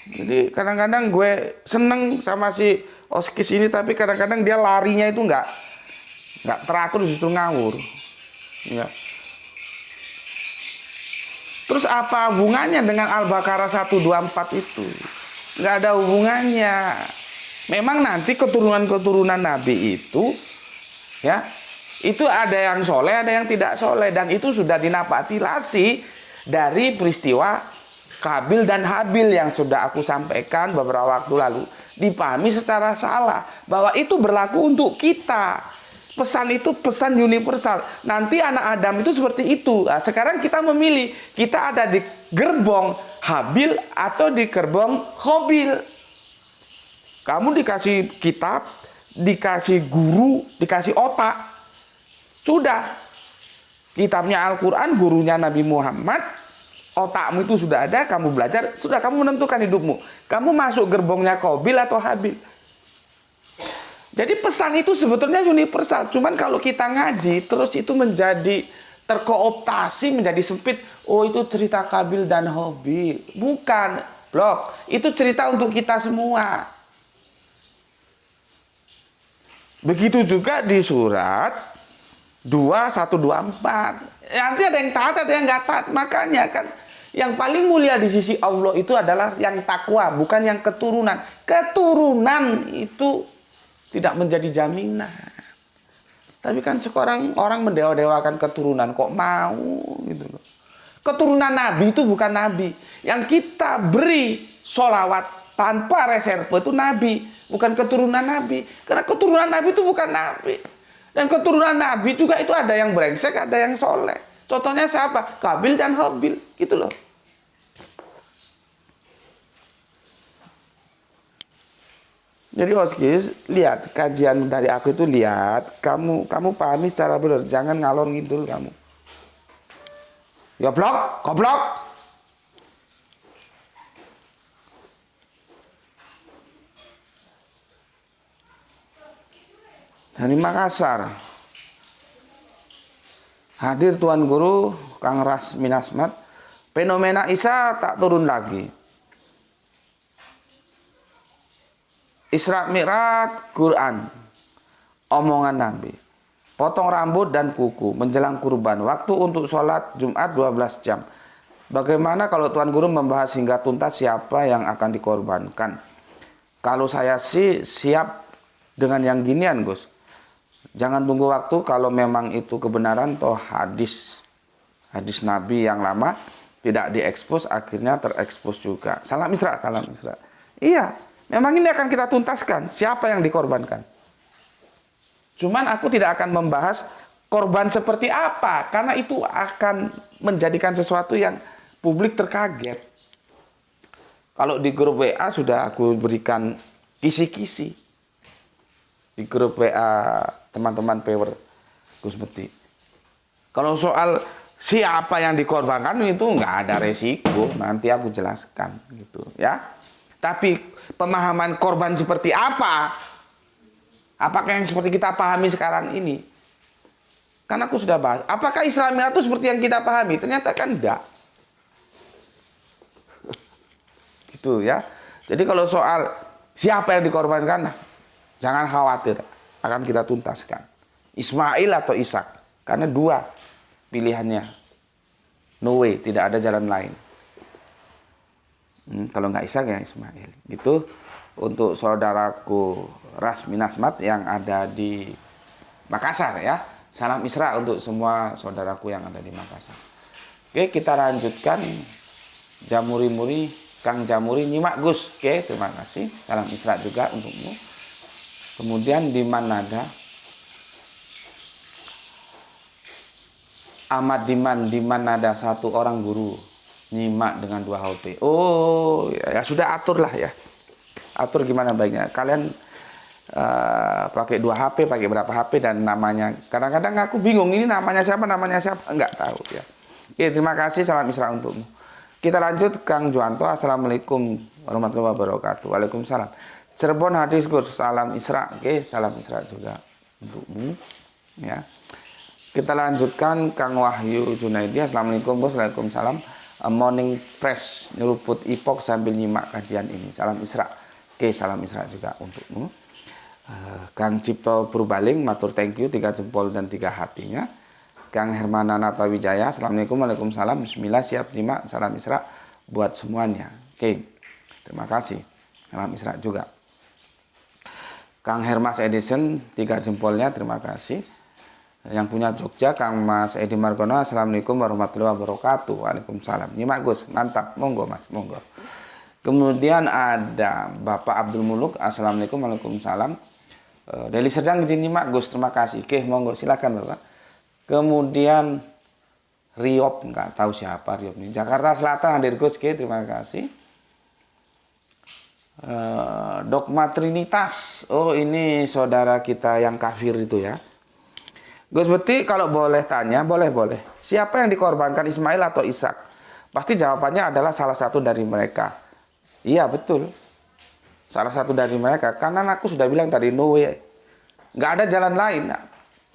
Jadi kadang-kadang gue seneng sama si Oskis ini, tapi kadang-kadang dia larinya itu nggak teratur, justru ngawur. Ya. Terus apa hubungannya dengan Al-Baqarah 124 itu? Nggak ada hubungannya. Memang nanti keturunan-keturunan Nabi itu, ya, itu ada yang soleh, ada yang tidak soleh, dan itu sudah dinapatilasi dari peristiwa Kabil dan Habil yang sudah aku sampaikan beberapa waktu lalu. Dipahami secara salah bahwa itu berlaku untuk kita. Pesan itu pesan universal. Nanti anak Adam itu seperti itu. Nah, sekarang kita memilih, kita ada di gerbong Habil atau di gerbong Qabil. Kamu dikasih kitab, dikasih guru, dikasih otak. Sudah. Kitabnya Al-Quran, gurunya Nabi Muhammad. Otakmu itu sudah ada, kamu belajar, sudah kamu menentukan hidupmu. Kamu masuk gerbongnya Qabil atau Habil. Jadi pesan itu sebetulnya universal. Cuman kalau kita ngaji, terus itu menjadi terkooptasi, menjadi sempit. Oh, itu cerita Qabil dan Habil. Bukan, blok. Itu cerita untuk kita semua. Begitu juga di surat 2124. Nanti ada yang taat, ada yang nggak taat. Makanya kan yang paling mulia di sisi Allah itu adalah yang takwa, bukan yang keturunan. Keturunan itu tidak menjadi jaminan. Tapi kan sekarang orang mendewa-dewakan keturunan, kok mau gitu loh. Keturunan Nabi itu bukan Nabi. Yang kita beri sholawat tanpa reserve itu Nabi, bukan keturunan Nabi. Karena keturunan Nabi itu bukan Nabi. Dan keturunan Nabi juga itu ada yang brengsek, ada yang soleh. Contohnya siapa? Qabil dan Habil, gitu loh. Jadi Oskis, lihat kajian dari aku itu, lihat kamu pahami secara benar, jangan ngalor ngidul kamu. Ya blok, goblok. Dari Makassar. Hadir Tuan Guru Kang Ras Minasmat. Fenomena Isa tak turun lagi. Isra Mi'raj Quran. Omongan Nabi. Potong rambut dan kuku menjelang kurban. Waktu untuk sholat Jumat 12 jam. Bagaimana kalau Tuan Guru membahas hingga tuntas siapa yang akan dikorbankan? Kalau saya sih siap dengan yang ginian, Gus. Jangan tunggu waktu, kalau memang itu kebenaran toh hadis Nabi yang lama tidak diekspos, akhirnya terekspos juga. Salam Isra, salam Isra. Iya, memang ini akan kita tuntaskan siapa yang dikorbankan. Cuman aku tidak akan membahas korban seperti apa, karena itu akan menjadikan sesuatu yang publik terkaget. Kalau di grup WA sudah aku berikan kisi-kisi. Di grup WA teman-teman Power Gus Meti. Kalau soal siapa yang dikorbankan itu nggak ada resiko, nanti aku jelaskan gitu ya. Tapi pemahaman korban seperti apa? Apakah yang seperti kita pahami sekarang ini? Kan aku sudah bahas. Apakah Islamiyah itu seperti yang kita pahami? Ternyata kan enggak. Gitu ya. Jadi kalau soal siapa yang dikorbankan, jangan khawatir, akan kita tuntaskan. Ismail atau Ishak, karena dua pilihannya. No way, tidak ada jalan lain. Kalau nggak Ishak ya Ismail. Gitu untuk saudaraku Rasmi Nasmat yang ada di Makassar ya. Salam Isra untuk semua saudaraku yang ada di Makassar. Oke, kita lanjutkan. Jamuri-muri, Kang Jamuri, nyimak Gus. Oke, terima kasih. Salam Isra juga untukmu. Kemudian di Manada, Ahmad Diman ada satu orang guru nyimak dengan 2 HP. Oh ya, sudah atur lah ya. Atur gimana baiknya. Kalian pakai 2 HP, pakai berapa HP dan namanya. Kadang-kadang aku bingung ini namanya siapa, enggak tahu ya. Oke, terima kasih, salam Isra untukmu. Kita lanjut Kang Juanto. Assalamualaikum warahmatullahi wabarakatuh. Waalaikumsalam. Cirebon hadis Gus, salam Isra. Oke, salam Isra juga untukmu ya. Kita lanjutkan Kang Wahyu Junaidi. Assalamualaikum Bos. Waalaikumsalam. Morning Press nyeruput ipok sambil nyimak kajian ini. Salam Isra. Oke, salam Isra juga untukmu. Kang Cipto Purbaling matur thank you 3 jempol dan 3 hatinya. Kang Hermana Natawijaya. Assalamualaikum. Waalaikumsalam. Bismillah, siap nyimak. Salam Isra buat semuanya. Oke, terima kasih. Salam Isra juga. Kang Hermas Edison 3 jempolnya, terima kasih. Yang punya Jogja, Kang Mas Edi Margono, Assalamualaikum warahmatullahi wabarakatuh. Waalaikumsalam. Nyimak Gus, mantap. Monggo Mas, monggo. Kemudian ada Bapak Abdul Muluk, Assalamualaikum, waalaikumsalam. Deli Serdang izin nyimak Gus, terima kasih. Oke, monggo, silakan Bapak. Kemudian Riop, nggak tahu siapa Riop ini. Jakarta Selatan hadir Gus, oke, terima kasih. Dogma Trinitas, oh ini saudara kita yang kafir itu ya. Gus Beti, kalau boleh tanya, boleh. Siapa yang dikorbankan, Ismail atau Ishak? Pasti jawabannya adalah salah satu dari mereka. Iya betul, salah satu dari mereka. Karena aku sudah bilang tadi, no way, nggak ada jalan lain.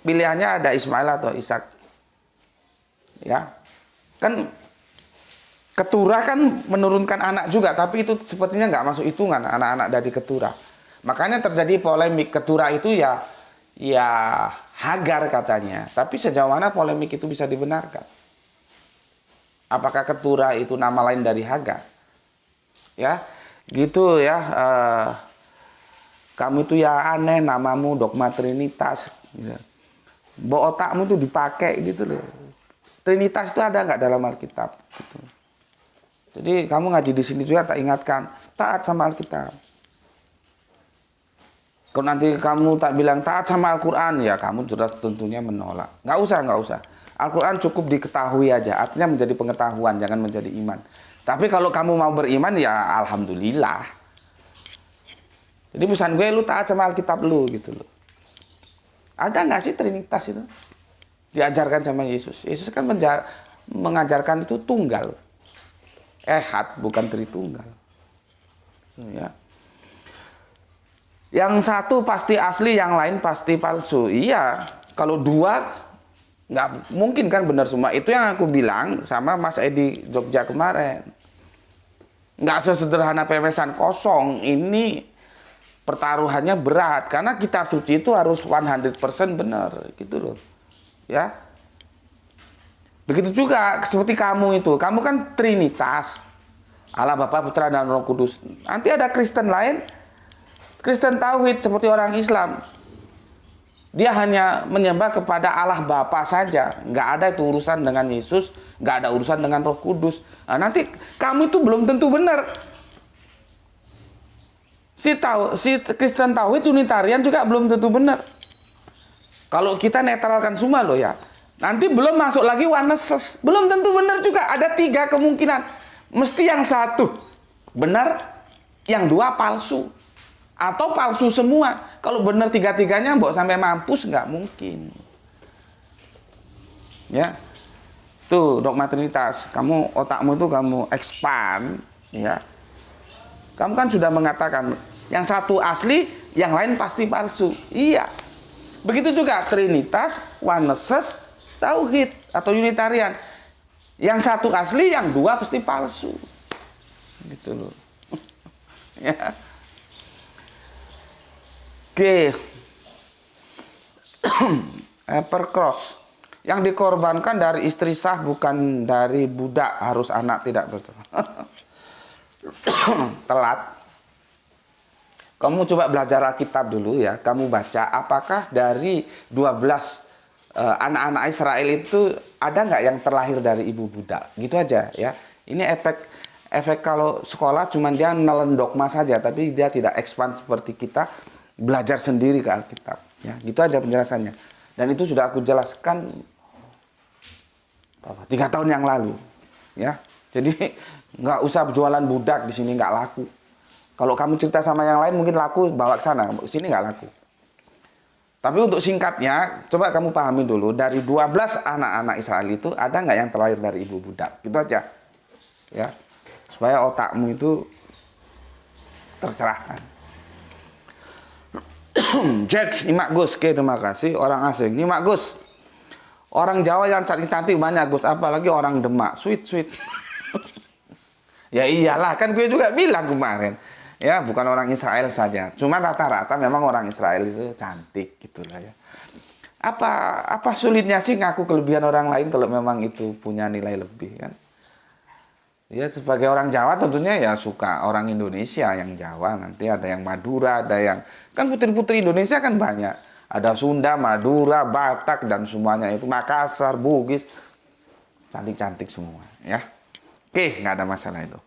Pilihannya ada Ismail atau Ishak. Ya, kan keturah kan menurunkan anak juga, tapi itu sepertinya nggak masuk hitungan anak-anak dari keturah. Makanya terjadi polemik keturah itu ya Hagar katanya. Tapi sejauh mana polemik itu bisa dibenarkan? Apakah keturah itu nama lain dari Hagar? Ya, gitu ya. Kamu itu ya aneh, namamu Dogma Trinitas. Gitu. Otakmu tuh dipakai gitu loh. Trinitas itu ada nggak dalam Alkitab? Gitu. Jadi kamu ngaji di sini juga tak ingatkan, taat sama Alkitab. Kalau nanti kamu tak bilang taat sama Al-Quran, ya kamu sudah tentunya menolak. Nggak usah. Al-Quran cukup diketahui aja, artinya menjadi pengetahuan, jangan menjadi iman. Tapi kalau kamu mau beriman, ya alhamdulillah. Jadi pesan gue, lu taat sama Alkitab lu gitu loh. Ada nggak sih Trinitas itu? Diajarkan sama Yesus. Yesus kan mengajarkan itu tunggal. Ehad, bukan Tritunggal. Ya. Yang satu pasti asli, yang lain pasti palsu. Iya, kalau dua nggak mungkin kan benar semua. Itu yang aku bilang sama Mas Edi Jogja kemarin. Nggak sesederhana pemesan kosong. Ini pertaruhannya berat. Karena kitab suci itu harus 100% benar. Gitu loh. Ya. Begitu juga seperti kamu itu. Kamu kan Trinitas. Allah Bapa, Putra, dan Roh Kudus. Nanti ada Kristen lain, Kristen Tauhid seperti orang Islam. Dia hanya menyembah kepada Allah Bapa saja. Nggak ada itu urusan dengan Yesus, nggak ada urusan dengan Roh Kudus. Nah, nanti kamu itu belum tentu benar. Si Kristen Tauhid Unitarian juga belum tentu benar. Kalau kita netralkan semua loh ya. Nanti belum masuk lagi Oneness. Belum tentu benar juga. Ada 3 kemungkinan. Mesti yang satu benar, yang 2 palsu. Atau palsu semua. Kalau benar 3-3-nya mbok sampai mampus nggak mungkin. Ya. Tuh dogma Trinitas, kamu otakmu itu kamu expand, ya. Kamu kan sudah mengatakan yang satu asli, yang lain pasti palsu. Iya. Begitu juga Trinitas, Oneness, Tauhid atau Unitarian. Yang satu asli, yang 2 pasti palsu. Gitu loh. Ya. Oke. Percross. Yang dikorbankan dari istri sah bukan dari budak, harus anak tidak betul. Telat. Kamu coba belajar Alkitab dulu ya. Kamu baca apakah dari 12 anak-anak Israel itu ada nggak yang terlahir dari ibu budak? Gitu aja ya. Ini efek kalau sekolah cuman dia nelen dogma saja, tapi dia tidak expand seperti kita belajar sendiri ke Alkitab. Ya, gitu aja penjelasannya. Dan itu sudah aku jelaskan 3 tahun yang lalu. Ya, jadi nggak usah jualan budak di sini, nggak laku. Kalau kamu cerita sama yang lain mungkin laku, bawa ke sana. Di sini nggak laku. Tapi untuk singkatnya, coba kamu pahami dulu, dari 12 anak-anak Israel itu ada nggak yang terlahir dari ibu budak? Gitu aja. Ya. Supaya otakmu itu tercerahkan. Jax, Nyimak Gus, oke, terima kasih. Orang asing, Nyimak Gus. Orang Jawa yang cantik-cantik banyak Gus, apalagi orang Demak, sweet. Ya iyalah, kan gue juga bilang kemarin. Ya, bukan orang Israel saja. Cuma rata-rata memang orang Israel itu cantik gitu lah ya. Apa sulitnya sih ngaku kelebihan orang lain kalau memang itu punya nilai lebih kan? Ya sebagai orang Jawa tentunya ya suka orang Indonesia yang Jawa, nanti ada yang Madura, ada yang kan putri-putri Indonesia kan banyak. Ada Sunda, Madura, Batak dan semuanya itu, Makassar, Bugis. Cantik-cantik semua ya. Oke, nggak ada masalah itu.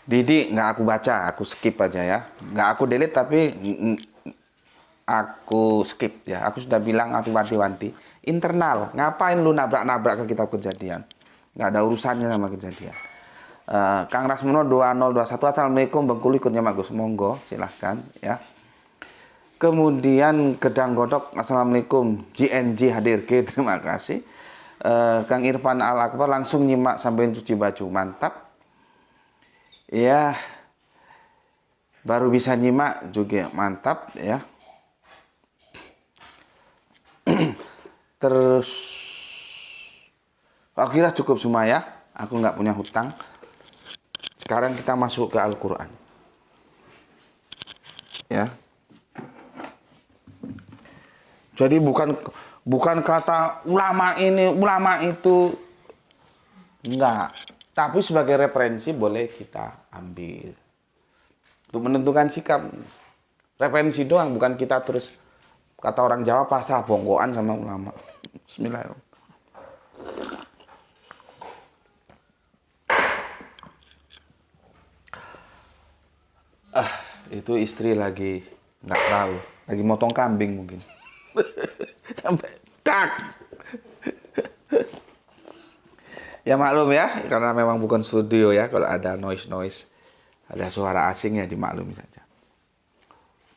Didi nggak aku baca, aku skip aja ya. Nggak aku delete tapi aku skip ya. Aku sudah bilang, aku wanti-wanti. Internal, ngapain lu nabrak-nabrak ke kitab Kejadian? Nggak ada urusannya sama Kejadian. Kang Rasmono 2021, Assalamualaikum, Bengkulu ikutnya Bagus, monggo silahkan ya. Kemudian Gedang Godok, Assalamualaikum, GNG hadir, oke, terima kasih. Kang Irfan Al Akbar langsung nyimak sambil cuci baju, mantap. Ya, baru bisa nyimak juga mantap ya. Terus aku kira cukup semua ya. Aku nggak punya hutang. Sekarang kita masuk ke Al-Quran ya. Jadi bukan kata ulama ini, ulama itu, enggak. Tapi sebagai referensi boleh kita ambil untuk menentukan sikap. Referensi doang, bukan kita terus kata orang Jawa pasrah bongkoan sama ulama. Bismillahirrahmanirrahim. Itu istri lagi nggak tahu, lagi motong kambing mungkin. Sampai tak. Ya maklum ya, karena memang bukan studio ya, kalau ada noise, ada suara asing ya dimaklumi saja.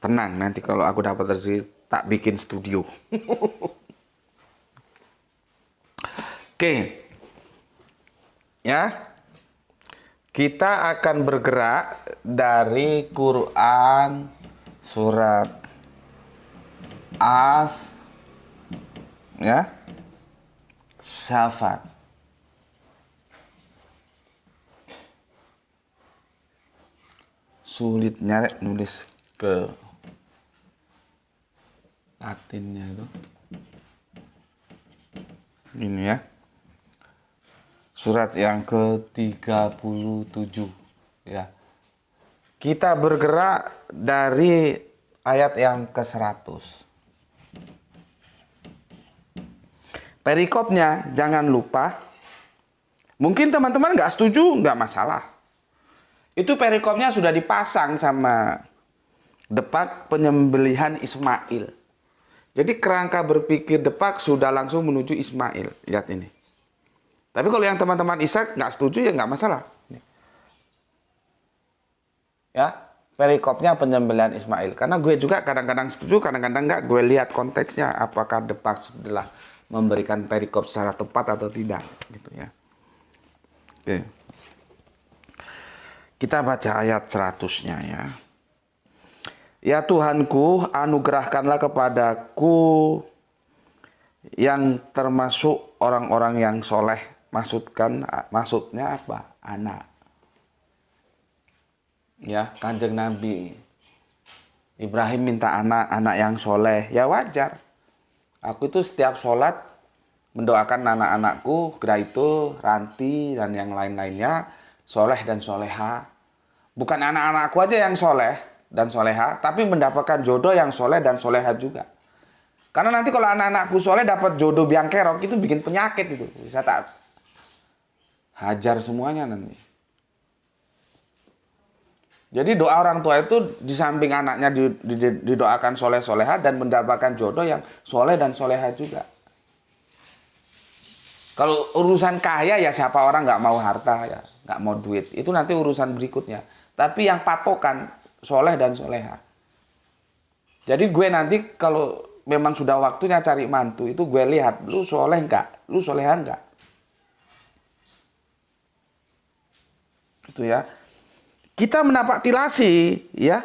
Tenang, nanti kalau aku dapat rezeki tak bikin studio. Oke. Ya. Kita akan bergerak dari Quran surat ya. Syafat. Sulit nyari nulis ke Latinnya itu. Ini ya. Surat yang ke-37 ya. Kita bergerak dari ayat yang ke-100. Perikopnya jangan lupa. Mungkin teman-teman nggak setuju, nggak masalah. Itu perikopnya sudah dipasang sama Depak penyembelihan Ismail. Jadi kerangka berpikir Depak sudah langsung menuju Ismail. Lihat ini. Tapi kalau yang teman-teman Ishak nggak setuju ya nggak masalah. Ya, perikopnya penyembelihan Ismail. Karena gue juga kadang-kadang setuju, kadang-kadang nggak. Gue lihat konteksnya apakah Depak setelah memberikan perikop secara tepat atau tidak, gitu ya. Oke. Kita baca ayat 100-nya ya. Ya Tuhanku, anugerahkanlah kepadaku yang termasuk orang-orang yang soleh. Maksudnya apa? Anak. Ya, Kanjeng Nabi Ibrahim minta anak yang soleh. Ya wajar. Aku itu setiap sholat mendoakan anak-anakku, itu Ranti dan yang lain-lainnya, soleh dan soleha. Bukan anak-anakku aja yang soleh dan soleha, tapi mendapatkan jodoh yang soleh dan soleha juga. Karena nanti kalau anak-anakku soleh dapat jodoh biang kerok, itu bikin penyakit itu. Bisa tak hajar semuanya nanti. Jadi doa orang tua itu di samping anaknya didoakan soleh soleha dan mendapatkan jodoh yang soleh dan soleha juga. Kalau urusan kaya ya siapa orang nggak mau harta ya, nggak mau duit. Itu nanti urusan berikutnya. Tapi yang patokan soleh dan soleha. Jadi gue nanti kalau memang sudah waktunya cari mantu itu gue lihat lu soleh nggak, lu soleha nggak. Itu ya. Kita menapak tilasi ya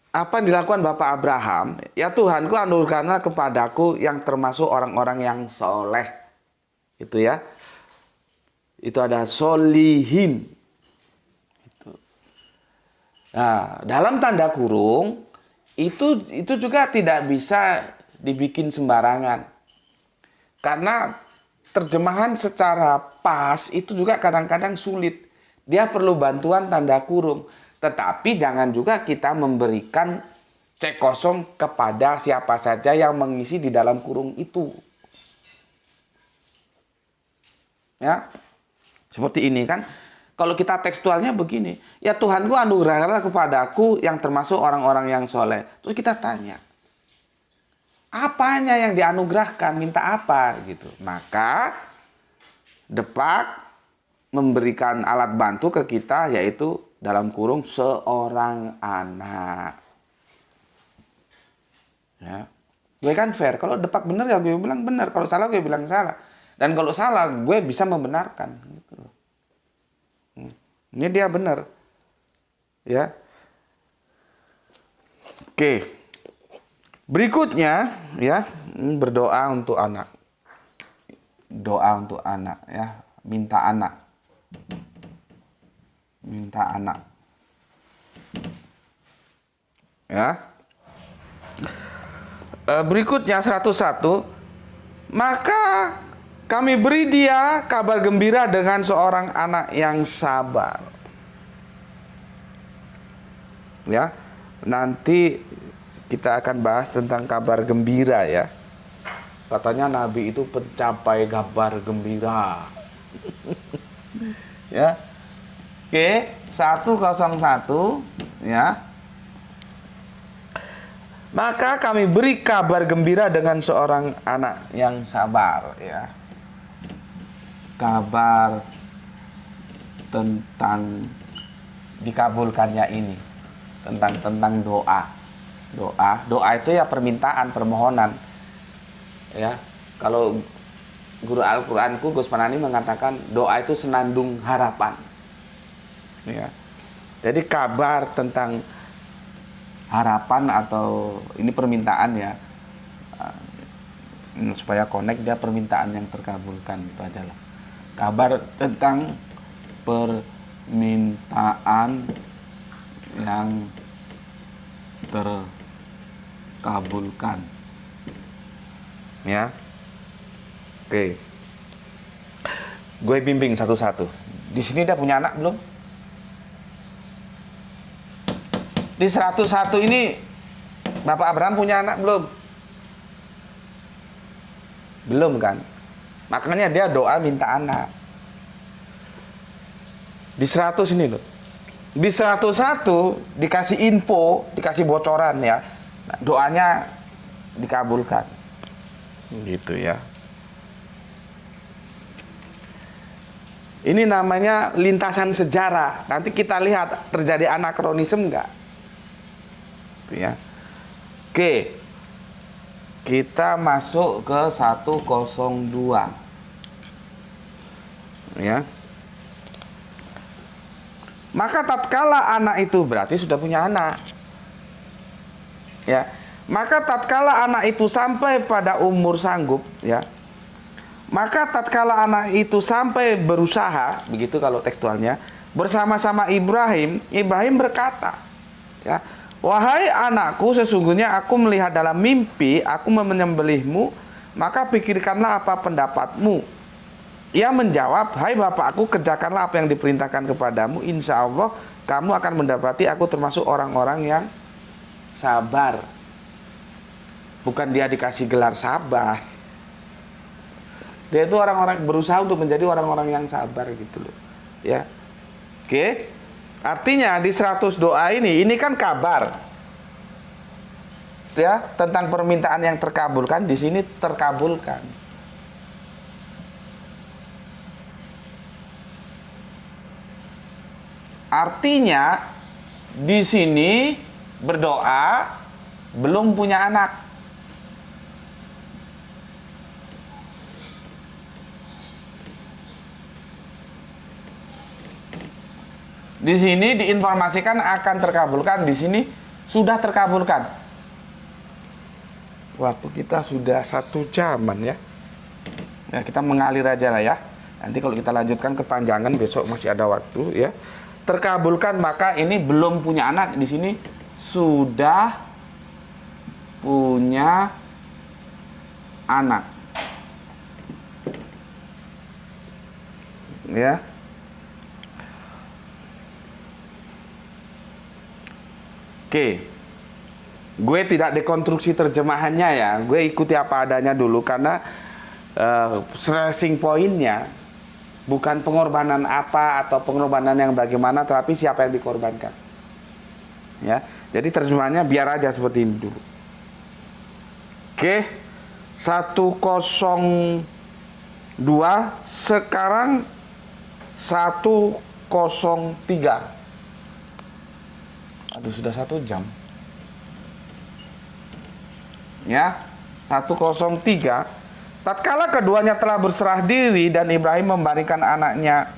apa yang dilakukan Bapak Abraham. Ya Tuhanku anugerahkanlah kepadaku yang termasuk orang-orang yang soleh. Itu ya. Itu ada solihin. Itu. Nah, dalam tanda kurung itu juga tidak bisa dibikin sembarangan. Karena terjemahan secara pas itu juga kadang-kadang sulit. Dia perlu bantuan tanda kurung. Tetapi jangan juga kita memberikan cek kosong kepada siapa saja yang mengisi di dalam kurung itu. Ya. Seperti ini kan. Kalau kita tekstualnya begini. Ya Tuhanku anugerahkanlah kepadaku yang termasuk orang-orang yang soleh. Terus kita tanya. Apanya yang dianugerahkan? Minta apa? Gitu. Maka Depak memberikan alat bantu ke kita yaitu dalam kurung seorang anak. Ya. Gue kan fair. Kalau Depak benar ya gue bilang benar. Kalau salah gue bilang salah. Dan kalau salah gue bisa membenarkan. Gitu. Ini dia benar. Ya. Oke. Berikutnya ya berdoa untuk anak. Doa untuk anak ya. Minta anak. Minta anak. Ya. Berikutnya 101. Maka kami beri dia kabar gembira dengan seorang anak yang sabar. Ya. Nanti kita akan bahas tentang kabar gembira ya. Katanya Nabi itu pencapai kabar gembira. Ya. Oke, 101 ya. Maka kami beri kabar gembira dengan seorang anak yang sabar ya. Kabar tentang dikabulkannya ini. Tentang doa. Doa itu ya permintaan, permohonan. Ya. Kalau guru Al-Qur'anku Gus Panani mengatakan doa itu senandung harapan. Ya. Jadi kabar tentang harapan atau ini permintaan ya. Supaya connect dia permintaan yang terkabulkan itu aja lah. Kabar tentang permintaan yang terkabulkan. Ya. Oke. Gue bimbing satu-satu. Di sini udah punya anak belum? Di 101 ini Bapak Abraham punya anak belum? Belum kan? Makanya dia doa minta anak. Di 100 ini loh. Di 101 dikasih info, dikasih bocoran ya. Nah, doanya dikabulkan. Gitu ya. Ini namanya lintasan sejarah. Nanti kita lihat terjadi anakronisme enggak? Ya. Oke. Kita masuk ke 102. Ya. Maka tatkala anak itu berarti sudah punya anak. Ya. Maka tatkala anak itu sampai pada umur sanggup, ya. Maka tatkala anak itu sampai berusaha, begitu kalau tekstualnya, bersama-sama Ibrahim, Ibrahim berkata, ya, wahai anakku, sesungguhnya aku melihat dalam mimpi, aku menyembelihmu, maka pikirkanlah apa pendapatmu. Ia menjawab, hai bapakku, kerjakanlah apa yang diperintahkan kepadamu, insya Allah kamu akan mendapati aku termasuk orang-orang yang sabar. Bukan dia dikasih gelar sabar. Dia itu orang-orang berusaha untuk menjadi orang-orang yang sabar gitu loh. Ya. Oke. Artinya di 100 doa ini kan kabar. Ya, tentang permintaan yang terkabulkan, di sini terkabulkan. Artinya di sini berdoa belum punya anak. Di sini diinformasikan akan terkabulkan, di sini sudah terkabulkan. Waktu kita sudah 1 jaman ya. Ya, kita mengalir aja lah ya. Nanti kalau kita lanjutkan kepanjangan besok masih ada waktu ya. Terkabulkan, maka ini belum punya anak, di sini sudah punya anak. Ya. Oke, gue tidak dekonstruksi terjemahannya ya, gue ikuti apa adanya dulu karena stressing pointnya bukan pengorbanan apa atau pengorbanan yang bagaimana, tapi siapa yang dikorbankan. Ya, jadi terjemahannya biar aja seperti ini dulu. Oke, 102 sekarang 103. Aduh, sudah 1 jam. Ya, 103. Tatkala keduanya telah berserah diri dan Ibrahim membaringkan anaknya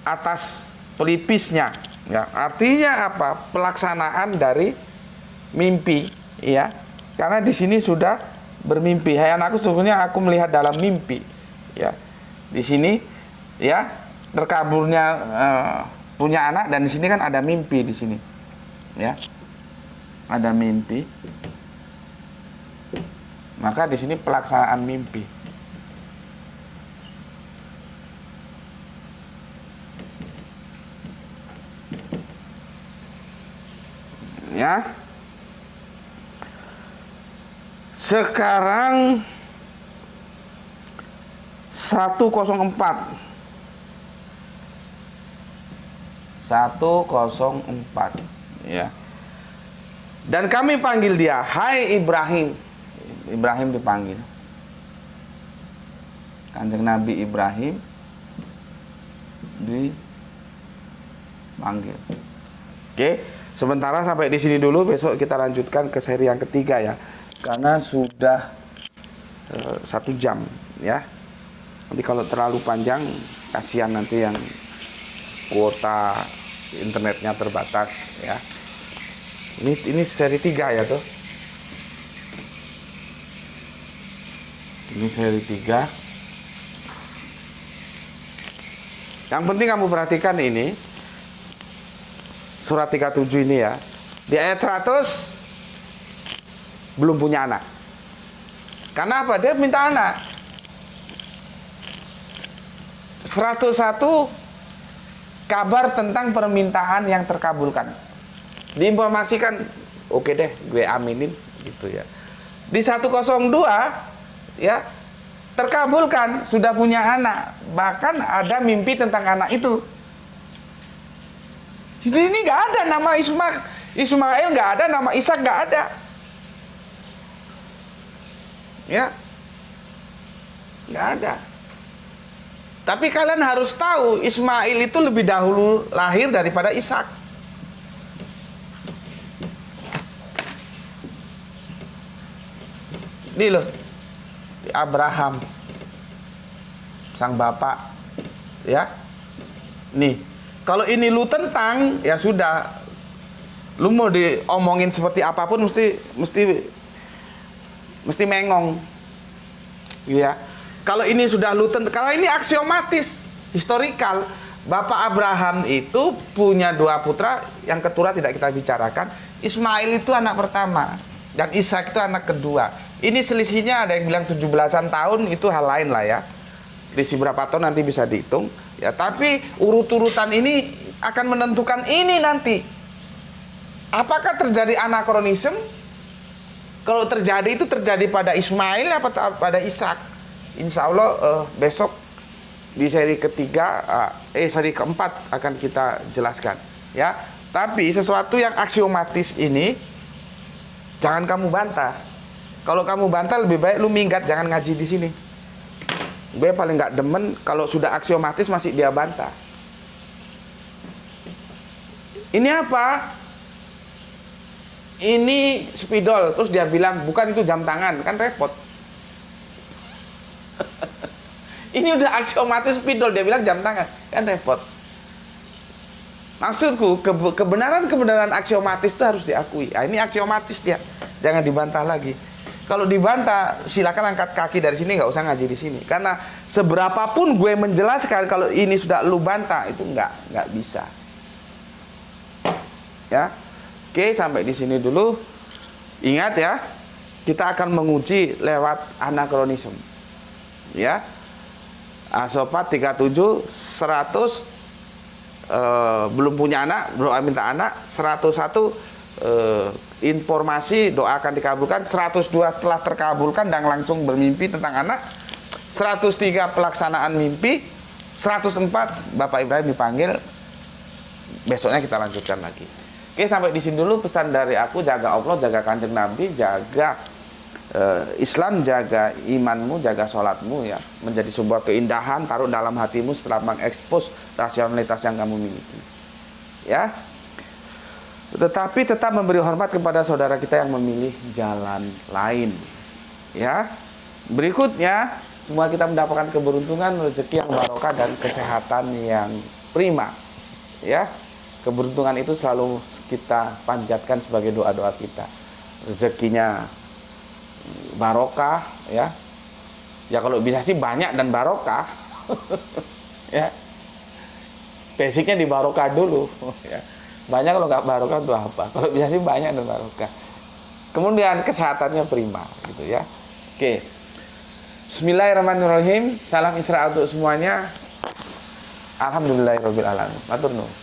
atas pelipisnya. Ya, artinya apa? Pelaksanaan dari mimpi, ya. Karena di sini sudah bermimpi. Hai anakku, sesungguhnya aku melihat dalam mimpi. Ya, di sini, ya, terkaburnya punya anak, dan di sini kan ada mimpi di sini, ya, ada mimpi. Maka di sini pelaksanaan mimpi. Ya. Sekarang 104. 104 ya. Dan kami panggil dia, hai Ibrahim. Ibrahim dipanggil. Kanjeng Nabi Ibrahim dipanggil. Oke, sementara sampai di sini dulu, besok kita lanjutkan ke seri yang ketiga ya. Karena sudah 1 jam ya. Nanti kalau terlalu panjang, kasihan nanti yang kuota internetnya terbatas ya. Ini seri 3 ya tuh. Ini seri 3. Yang penting kamu perhatikan ini surat 37 ini ya. Di ayat 100 belum punya anak. Karena apa? Dia minta anak. 101 kabar tentang permintaan yang terkabulkan. Diinformasikan, oke deh, gue aminin gitu ya. Di 102 ya, terkabulkan, sudah punya anak, bahkan ada mimpi tentang anak itu. Di sini nggak ada nama Ismail, nggak ada nama Ishak, nggak ada. Ya, nggak ada. Tapi kalian harus tahu, Ismail itu lebih dahulu lahir daripada Ishak. Ini loh, Abraham, sang bapak, ya. Nih, kalau ini lu tentang, ya sudah, lu mau diomongin seperti apapun mesti mengong, ya. Kalau ini sudah lu tentang, kalau ini aksiomatis, historikal, bapak Abraham itu punya 2 putra, yang keturah tidak kita bicarakan. Ismail itu anak pertama, dan Ishak itu anak kedua. Ini selisihnya ada yang bilang 17-an tahun, itu hal lain lah ya. Selisih berapa tahun nanti bisa dihitung. Ya, tapi urut-urutan ini akan menentukan ini nanti. Apakah terjadi anakronisme? Kalau terjadi itu terjadi pada Ismail apa pada Ishak? Insya Allah besok di seri ketiga, seri keempat akan kita jelaskan. Ya, tapi sesuatu yang aksiomatis ini jangan kamu bantah. Kalau kamu bantah lebih baik lu minggat, jangan ngaji di sini. Gue paling nggak demen kalau sudah aksiomatis masih dia bantah. Ini apa? Ini spidol, terus dia bilang bukan itu jam tangan, kan repot. Ini udah aksiomatis spidol, dia bilang jam tangan, kan repot. Maksudku kebenaran aksiomatis itu harus diakui. Ini aksiomatis dia, jangan dibantah lagi. Kalau dibantah, silakan angkat kaki dari sini, nggak usah ngaji di sini. Karena seberapapun gue menjelaskan, kalau ini sudah lu bantah, itu nggak bisa. Ya, oke, sampai di sini dulu. Ingat ya, kita akan menguji lewat anakronisme. Ya, Asofat 37, 100 belum punya anak, doa minta anak. 101 informasi doa akan dikabulkan. 102 telah terkabulkan dan langsung bermimpi tentang anak. 103 pelaksanaan mimpi. 104 Bapak Ibrahim dipanggil. Besoknya kita lanjutkan lagi. Oke, sampai di sini dulu pesan dari aku. Jaga Allah, jaga Kanjeng Nabi, jaga Islam, jaga imanmu, jaga sholatmu ya, menjadi sebuah keindahan, taruh dalam hatimu setelah mengekspos rasionalitas yang kamu miliki ya. Tetapi tetap memberi hormat kepada saudara kita yang memilih jalan lain ya. Berikutnya, semua kita mendapatkan keberuntungan, rezeki yang barokah dan kesehatan yang prima ya. Keberuntungan itu selalu kita panjatkan sebagai doa-doa kita. Rezekinya barokah ya. Ya kalau bisa sih banyak dan barokah. Ya. Basicnya di barokah dulu ya. Banyak kalau nggak barokah itu apa? Kalau bisa sih banyak dan barokah. Kemudian kesehatannya prima gitu ya. Oke. Bismillahirrahmanirrahim. Salam Isra untuk semuanya. Alhamdulillahirabbil alamin. Matur nuwun.